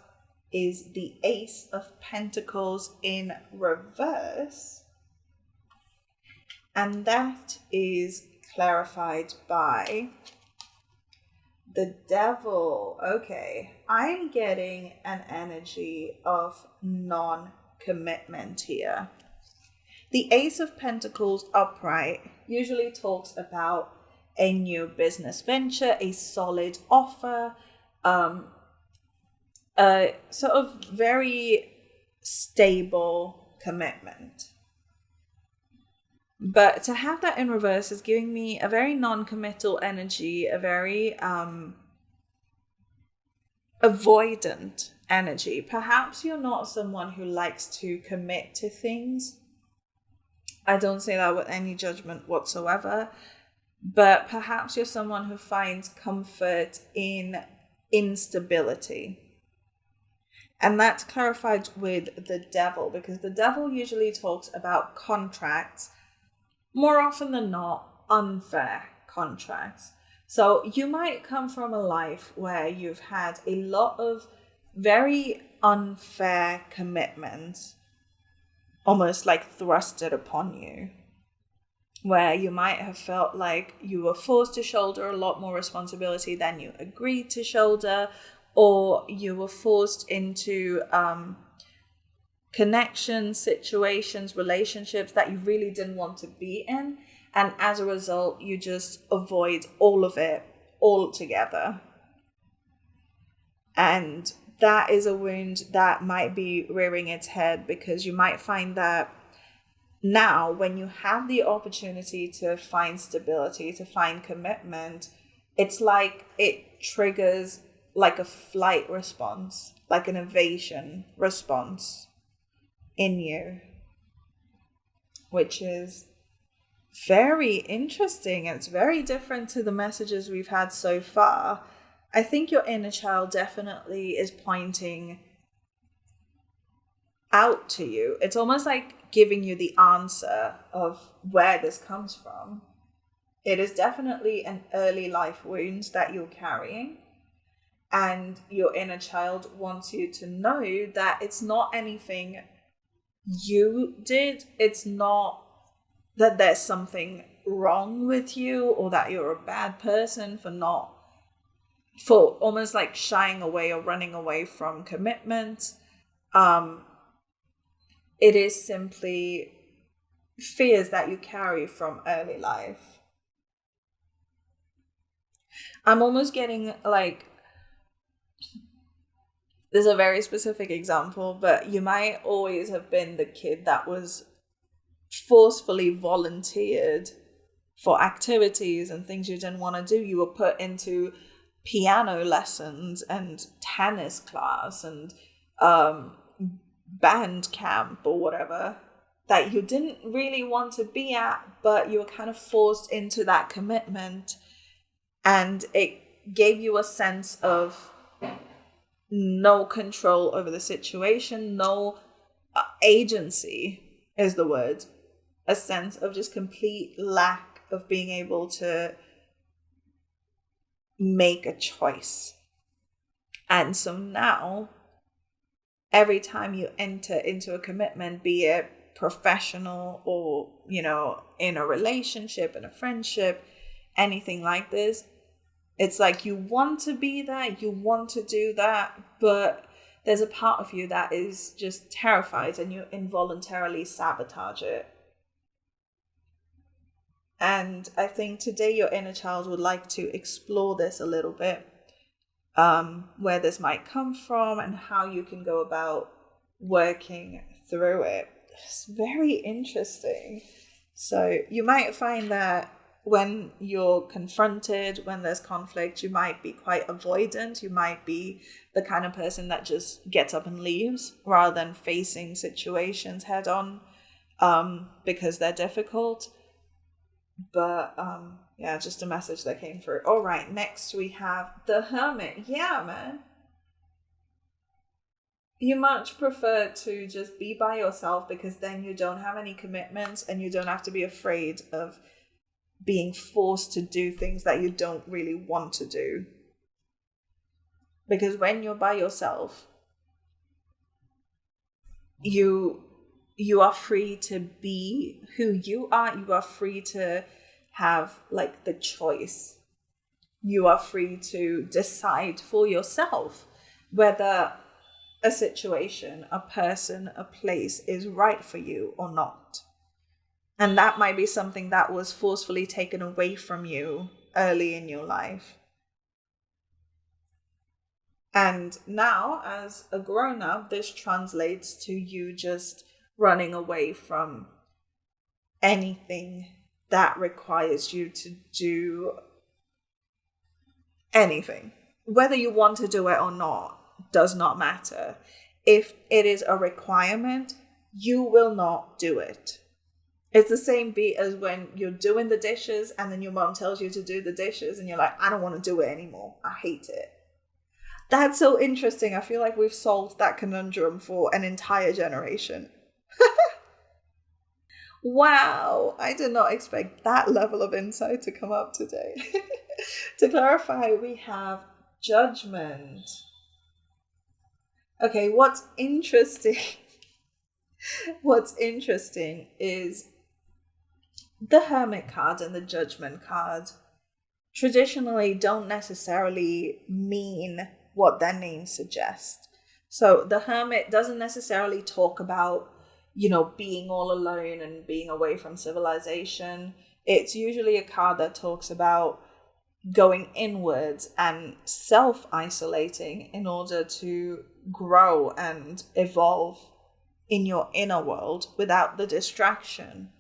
is the Ace of Pentacles in reverse, and that is clarified by the Devil. Okay, I'm getting an energy of non-commitment here. The Ace of Pentacles upright usually talks about a new business venture, a solid offer, a sort of very stable commitment. But to have that in reverse is giving me a very non-committal energy, a very avoidant energy. Perhaps you're not someone who likes to commit to things. I don't say that with any judgment whatsoever. But perhaps you're someone who finds comfort in instability. And that's clarified with the Devil, because the Devil usually talks about contracts, more often than not, unfair contracts. So you might come from a life where you've had a lot of very unfair commitments, almost like thrusted upon you, where you might have felt like you were forced to shoulder a lot more responsibility than you agreed to shoulder, or you were forced into connections, situations, relationships that you really didn't want to be in. And as a result, you just avoid all of it altogether. And that is a wound that might be rearing its head, because you might find that now, when you have the opportunity to find stability, to find commitment, it's like it triggers like a flight response, like an evasion response in you, which is very interesting. It's very different to the messages we've had so far. I think your inner child definitely is pointing out to you. It's almost like giving you the answer of where this comes from. It is definitely an early life wound that you're carrying. And your inner child wants you to know that it's not anything you did. It's not that there's something wrong with you or that you're a bad person for almost like shying away or running away from commitment. It is simply fears that you carry from early life. I'm almost getting like, there's a very specific example, but you might always have been the kid that was forcefully volunteered for activities and things you didn't want to do. You were put into piano lessons and tennis class and band camp or whatever that you didn't really want to be at, but you were kind of forced into that commitment, and it gave you a sense of no control over the situation, no agency is the word, a sense of just complete lack of being able to make a choice. And so now, every time you enter into a commitment, be it professional or, in a relationship, in a friendship, anything like this, it's like you want to be there, you want to do that, but there's a part of you that is just terrified and you involuntarily sabotage it. And I think today your inner child would like to explore this a little bit, where this might come from and how you can go about working through it. It's very interesting. So you might find that when you're confronted, when there's conflict, you might be quite avoidant. You might be the kind of person that just gets up and leaves rather than facing situations head on, because they're difficult. But just a message that came through. All right, next we have the Hermit. Yeah, man. You much prefer to just be by yourself because then you don't have any commitments and you don't have to be afraid of being forced to do things that you don't really want to do. Because when you're by yourself, you are free to be who you are. You are free to have like the choice. You are free to decide for yourself whether a situation, a person, a place is right for you or not. And that might be something that was forcefully taken away from you early in your life. And now, as a grown-up, this translates to you just running away from anything that requires you to do anything. Whether you want to do it or not does not matter. If it is a requirement, you will not do it. It's the same beat as when you're doing the dishes and then your mom tells you to do the dishes and you're like, I don't want to do it anymore. I hate it. That's so interesting. I feel like we've solved that conundrum for an entire generation. Wow, I did not expect that level of insight to come up today. To clarify, we have judgment. Okay, what's interesting is the Hermit card and the Judgment card traditionally don't necessarily mean what their names suggest. So the Hermit doesn't necessarily talk about, being all alone and being away from civilization. It's usually a card that talks about going inwards and self-isolating in order to grow and evolve in your inner world without the distraction.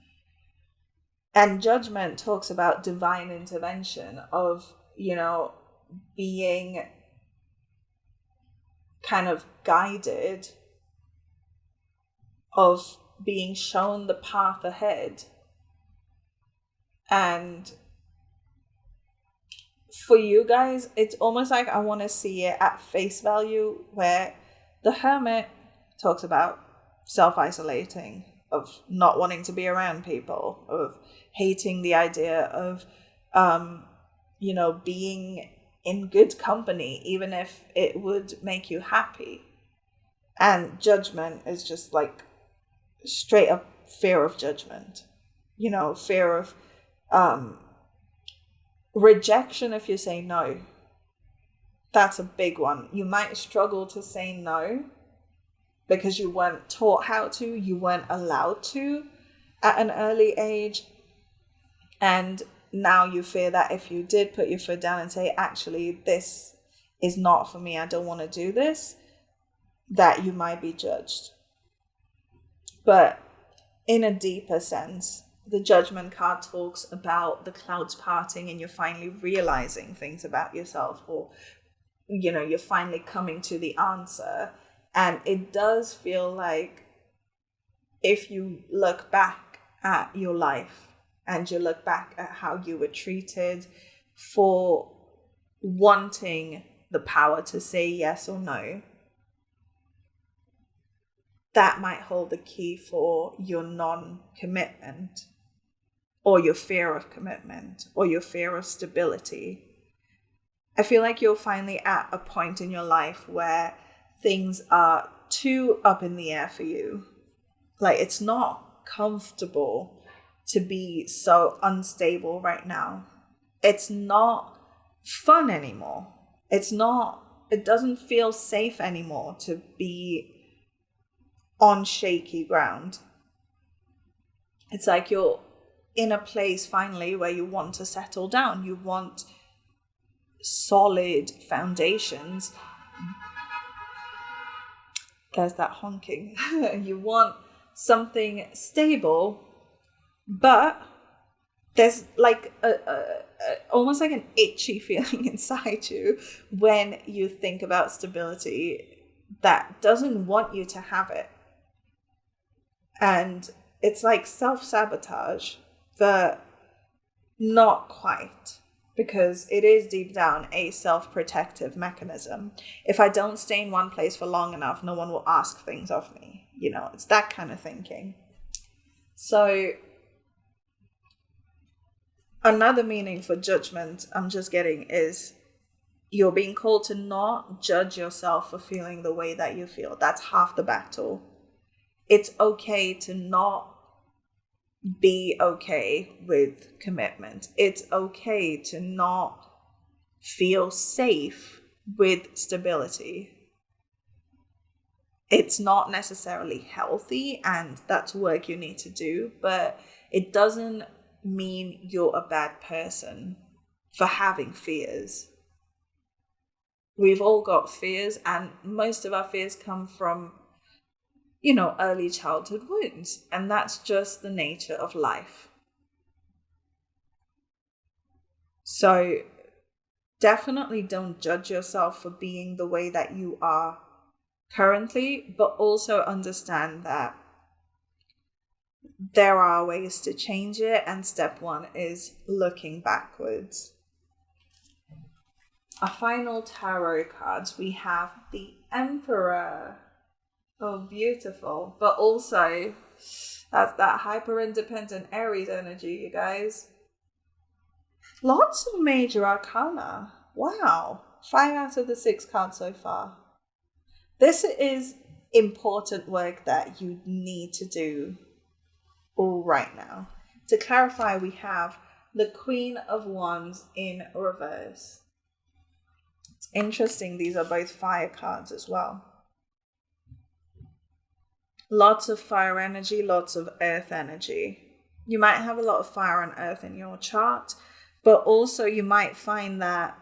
And Judgment talks about divine intervention of, being kind of guided, of being shown the path ahead. And for you guys, it's almost like I want to see it at face value, where the hermit talks about self-isolating, of not wanting to be around people, of hating the idea of, being in good company, even if it would make you happy. And judgment is just like straight up fear of judgment, fear of rejection if you say no. That's a big one. You might struggle to say no because you weren't taught how to, you weren't allowed to at an early age. And now you fear that if you did put your foot down and say, actually, this is not for me, I don't want to do this, that you might be judged. But in a deeper sense, the judgment card talks about the clouds parting and you're finally realizing things about yourself, or, you're finally coming to the answer. And it does feel like if you look back at your life and you look back at how you were treated for wanting the power to say yes or no, that might hold the key for your non-commitment, or your fear of commitment, or your fear of stability. I feel like you're finally at a point in your life where things are too up in the air for you. Like, it's not comfortable to be so unstable right now. It's not fun anymore. It doesn't feel safe anymore to be on shaky ground. It's like you're in a place finally where you want to settle down. You want solid foundations. There's that honking. You want something stable, but there's like almost like an itchy feeling inside you when you think about stability that doesn't want you to have it. And it's like self-sabotage, but not quite, because it is deep down a self-protective mechanism. If I don't stay in one place for long enough, no one will ask things of me. It's that kind of thinking. So another meaning for judgment I'm just getting is you're being called to not judge yourself for feeling the way that you feel. That's half the battle. It's okay to not be okay with commitment. It's okay to not feel safe with stability. It's not necessarily healthy, and that's work you need to do, but it doesn't mean you're a bad person for having fears. We've all got fears, and most of our fears come from early childhood wounds, and that's just the nature of life. So definitely don't judge yourself for being the way that you are currently, but also understand that there are ways to change it, and step one is looking backwards. Our final tarot cards, we have the Emperor. Oh, beautiful. But also, that's that hyper-independent Aries energy, you guys. Lots of major arcana. Wow. 5 out of the 6 cards so far. This is important work that you need to do right now. To clarify, we have the Queen of Wands in reverse. It's interesting, these are both fire cards as well. Lots of fire energy, lots of earth energy. You might have a lot of fire and earth in your chart, but also you might find that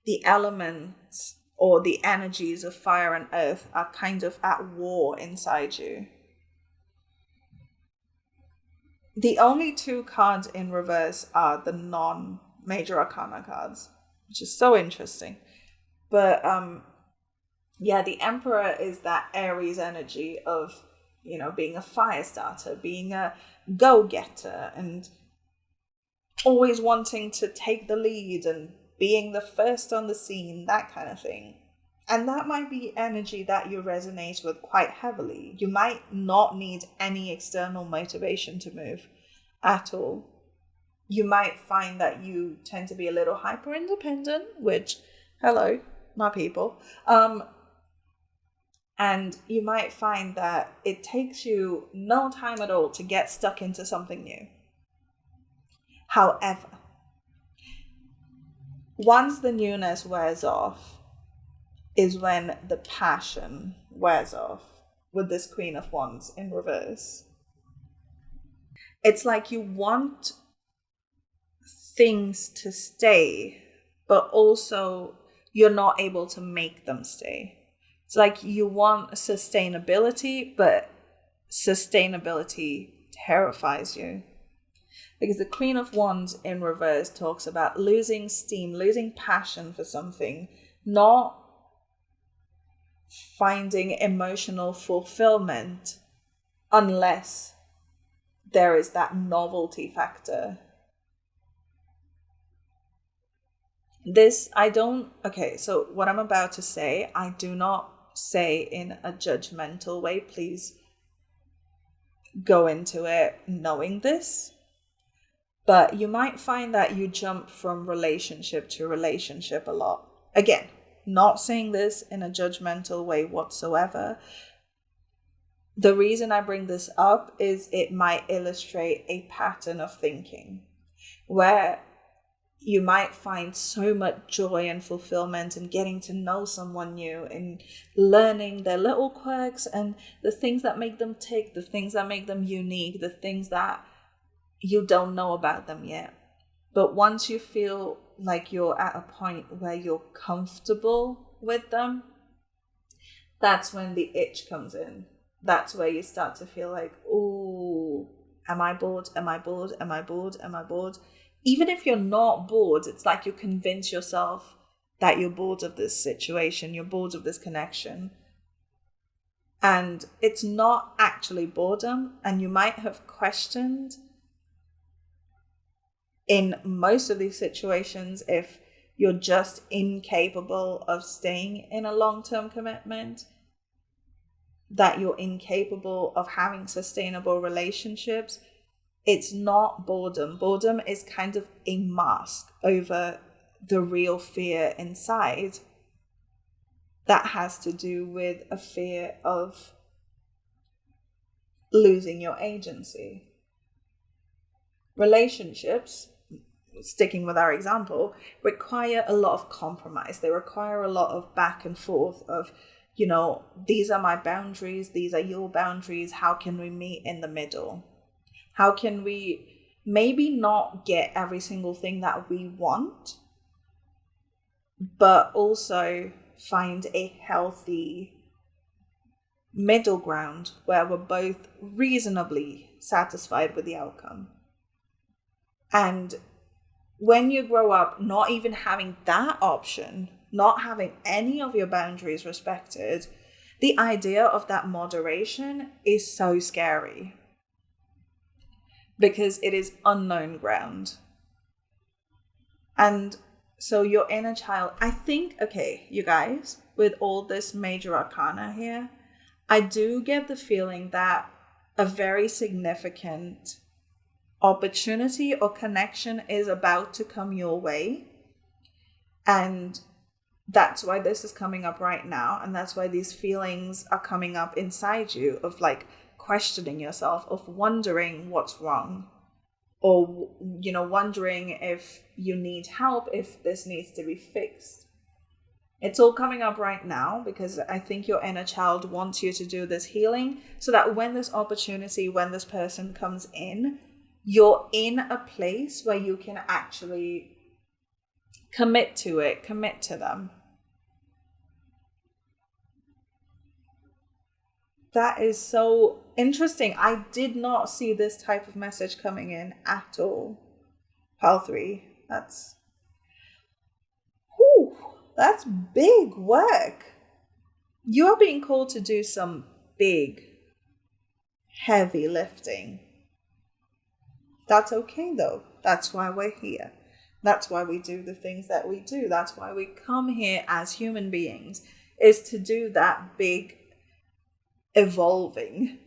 the elements or the energies of fire and earth are kind of at war inside you. The only 2 cards in reverse are the non-major arcana cards. which is so interesting. But yeah, the Emperor is that Aries energy of, being a fire starter, being a go-getter, and always wanting to take the lead and being the first on the scene, that kind of thing. And that might be energy that you resonate with quite heavily. You might not need any external motivation to move at all. You might find that you tend to be a little hyper independent, which, hello, my people. And you might find that it takes you no time at all to get stuck into something new. However, once the newness wears off is when the passion wears off, with this Queen of Wands in reverse. It's like you want things to stay, but also you're not able to make them stay. It's like you want sustainability, but sustainability terrifies you. Because the Queen of Wands in reverse talks about losing steam, losing passion for something, not finding emotional fulfillment unless there is that novelty factor. So what I'm about to say, I do not say in a judgmental way. Please go into it knowing this. But you might find that you jump from relationship to relationship a lot. Again, not saying this in a judgmental way whatsoever. The reason I bring this up is it might illustrate a pattern of thinking where you might find so much joy and fulfillment in getting to know someone new and learning their little quirks and the things that make them tick, the things that make them unique, the things that you don't know about them yet. But once you feel like you're at a point where you're comfortable with them, that's when the itch comes in. That's where you start to feel like, oh, am I bored? Am I bored? Am I bored? Am I bored? Even if you're not bored, it's like you convince yourself that you're bored of this situation, you're bored of this connection. And it's not actually boredom. And you might have questioned in most of these situations if you're just incapable of staying in a long-term commitment, that you're incapable of having sustainable relationships. It's not boredom. Boredom is kind of a mask over the real fear inside that has to do with a fear of losing your agency. Relationships, sticking with our example, require a lot of compromise. They require a lot of back and forth of, these are my boundaries, these are your boundaries. How can we meet in the middle? How can we maybe not get every single thing that we want, but also find a healthy middle ground where we're both reasonably satisfied with the outcome? And when you grow up not even having that option, not having any of your boundaries respected, the idea of that moderation is so scary because it is unknown ground. And so your inner child, I think, okay, you guys, with all this major arcana here, I do get the feeling that a very significant opportunity or connection is about to come your way. And that's why this is coming up right now. And that's why these feelings are coming up inside you of like questioning yourself, of wondering what's wrong, or, wondering if you need help, if this needs to be fixed. It's all coming up right now because I think your inner child wants you to do this healing so that when this opportunity, when this person comes in, you're in a place where you can actually commit to it, commit to them. That is so interesting. I did not see this type of message coming in at all. Pile 3. That's big work. You are being called to do some big, heavy lifting. That's okay though. That's why we're here. That's why we do the things that we do. That's why we come here as human beings, is to do that big evolving.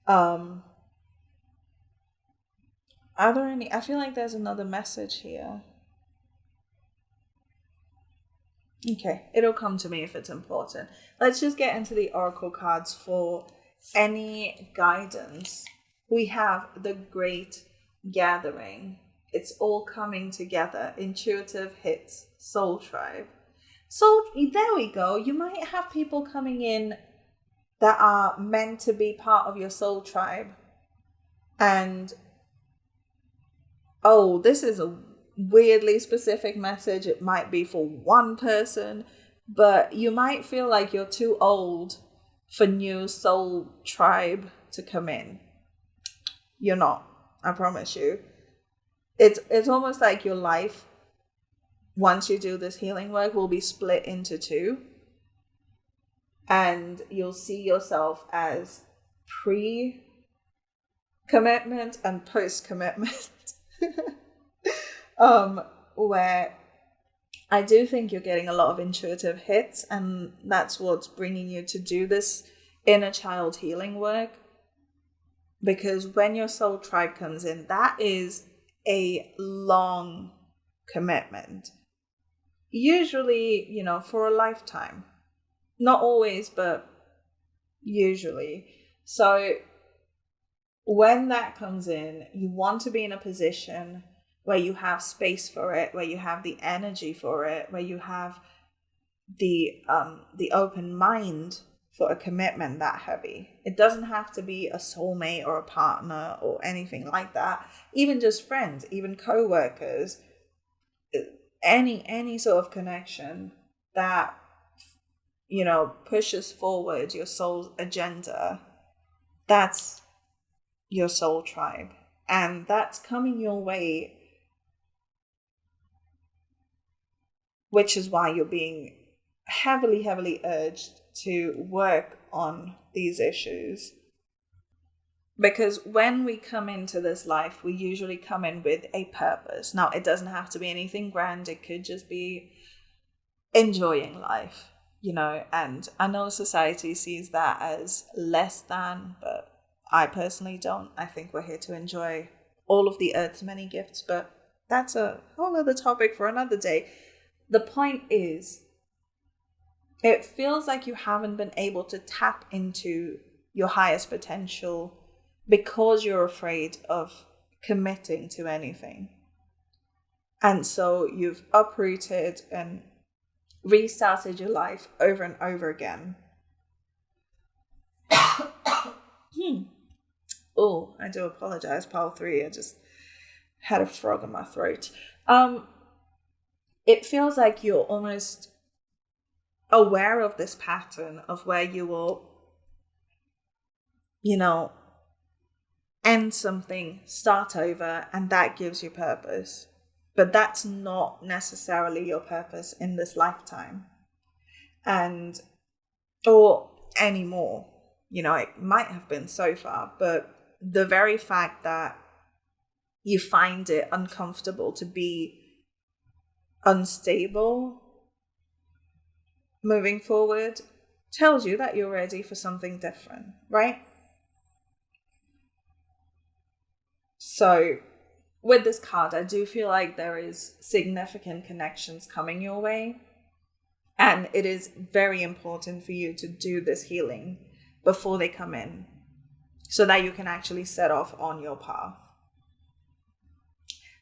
Are there any? I feel like there's another message here. Okay, it'll come to me if it's important. Let's just get into the oracle cards for any guidance. We have the Great Gathering. It's all coming together. Intuitive hits. Soul Tribe. So there we go. You might have people coming in that are meant to be part of your soul tribe. And, oh, this is a weirdly specific message. It might be for one person, but you might feel like you're too old for new soul tribe to come in. You're not. I promise you. It's almost like your life, once you do this healing work, will be split into two. And you'll see yourself as pre-commitment and post-commitment. Where I do think you're getting a lot of intuitive hits, and that's what's bringing you to do this inner child healing work. Because when your soul tribe comes in, that is a long commitment. Usually, for a lifetime. Not always, but usually. So when that comes in, you want to be in a position where you have space for it, where you have the energy for it, where you have the open mind for a commitment that heavy. It doesn't have to be a soulmate or a partner or anything like that. Even just friends, even co-workers, any sort of connection that, pushes forward your soul's agenda. That's your soul tribe. And that's coming your way, which is why you're being heavily urged to work on these issues. Because when we come into this life, we usually come in with a purpose. Now, it doesn't have to be anything grand. It could just be enjoying life, and I know society sees that as less than, but I personally don't. I think we're here to enjoy all of the earth's many gifts, but that's a whole other topic for another day. The point is, it feels like you haven't been able to tap into your highest potential because you're afraid of committing to anything. And so you've uprooted and restarted your life over and over again. Oh, I do apologize, pile 3. I just had a frog in my throat. It feels like you're almost aware of this pattern of where you will, end something, start over, and that gives you purpose. But that's not necessarily your purpose in this lifetime. Or anymore. It might have been so far, but the very fact that you find it uncomfortable to be unstable moving forward tells you that you're ready for something different, right? So with this card, I do feel like there is significant connections coming your way. And it is very important for you to do this healing before they come in, so that you can actually set off on your path.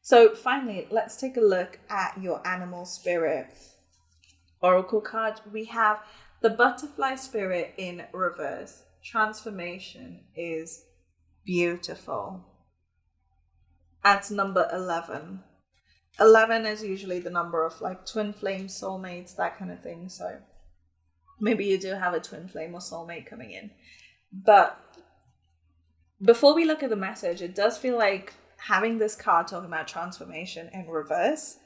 So finally, let's take a look at your animal spirit oracle card. We have the butterfly spirit in reverse. Transformation is beautiful. At number 11. 11 is usually the number of twin flame soulmates, that kind of thing. So maybe you do have a twin flame or soulmate coming in. But before we look at the message, it does feel like having this card talking about transformation in reverse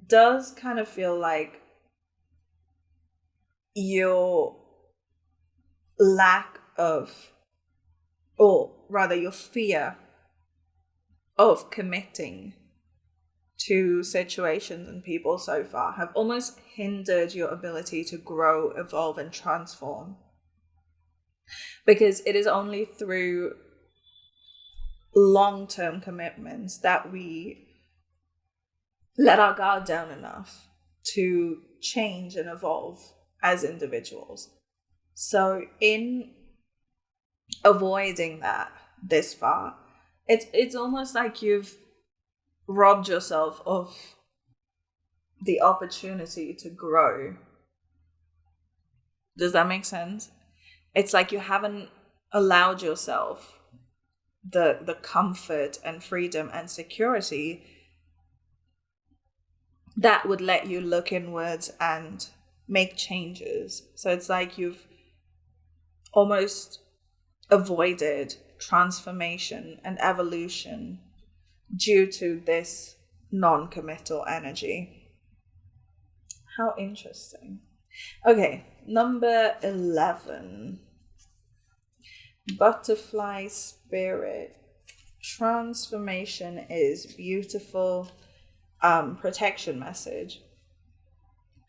does kind of feel like your lack of, or rather your fear of committing to situations and people so far have almost hindered your ability to grow, evolve, and transform. Because it is only through long-term commitments that we let our guard down enough to change and evolve as individuals. So in avoiding that this far, it's almost like you've robbed yourself of the opportunity to grow. Does that make sense? It's like you haven't allowed yourself the comfort and freedom and security that would let you look inwards and make changes. So it's like you've almost avoided transformation and evolution due to this non-committal energy. How interesting. Okay, number 11. Butterfly spirit. Transformation is beautiful. Protection message.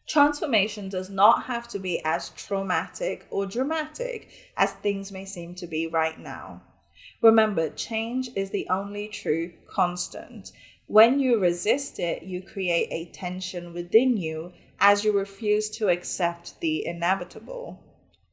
Transformation does not have to be as traumatic or dramatic as things may seem to be right now. Remember, change is the only true constant. When you resist it, you create a tension within you as you refuse to accept the inevitable.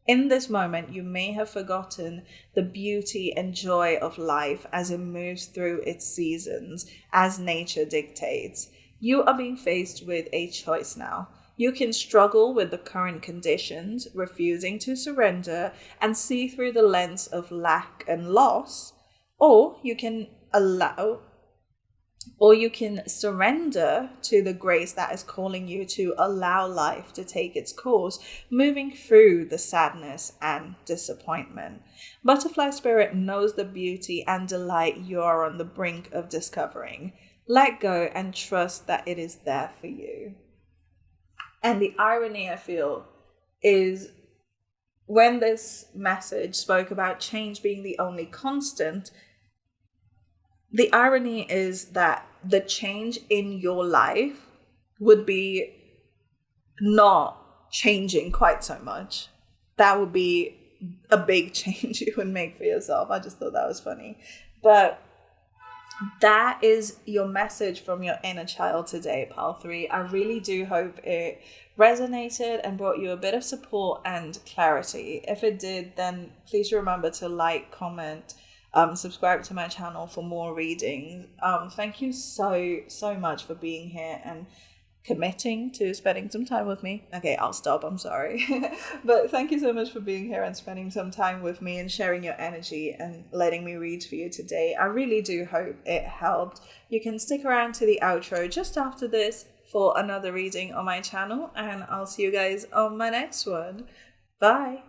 In this moment, you may have forgotten the beauty and joy of life as it moves through its seasons, as nature dictates. You are being faced with a choice now. You can struggle with the current conditions, refusing to surrender and see through the lens of lack and loss, or you can surrender to the grace that is calling you to allow life to take its course, moving through the sadness and disappointment. Butterfly spirit knows the beauty and delight you are on the brink of discovering. Let go and trust that it is there for you. And the irony, I feel, is when this message spoke about change being the only constant, the irony is that the change in your life would be not changing quite so much. That would be a big change you would make for yourself. I just thought that was funny. But that is your message from your inner child today, Pal 3. I really do hope it resonated and brought you a bit of support and clarity. If it did, then please remember to like, comment, subscribe to my channel for more readings. Thank you so much for being here and committing to spending some time with me. Okay, I'll stop. I'm sorry. But thank you so much for being here and spending some time with me and sharing your energy and letting me read for you today. I really do hope it helped. You can stick around to the outro just after this for another reading on my channel, and I'll see you guys on my next one. Bye.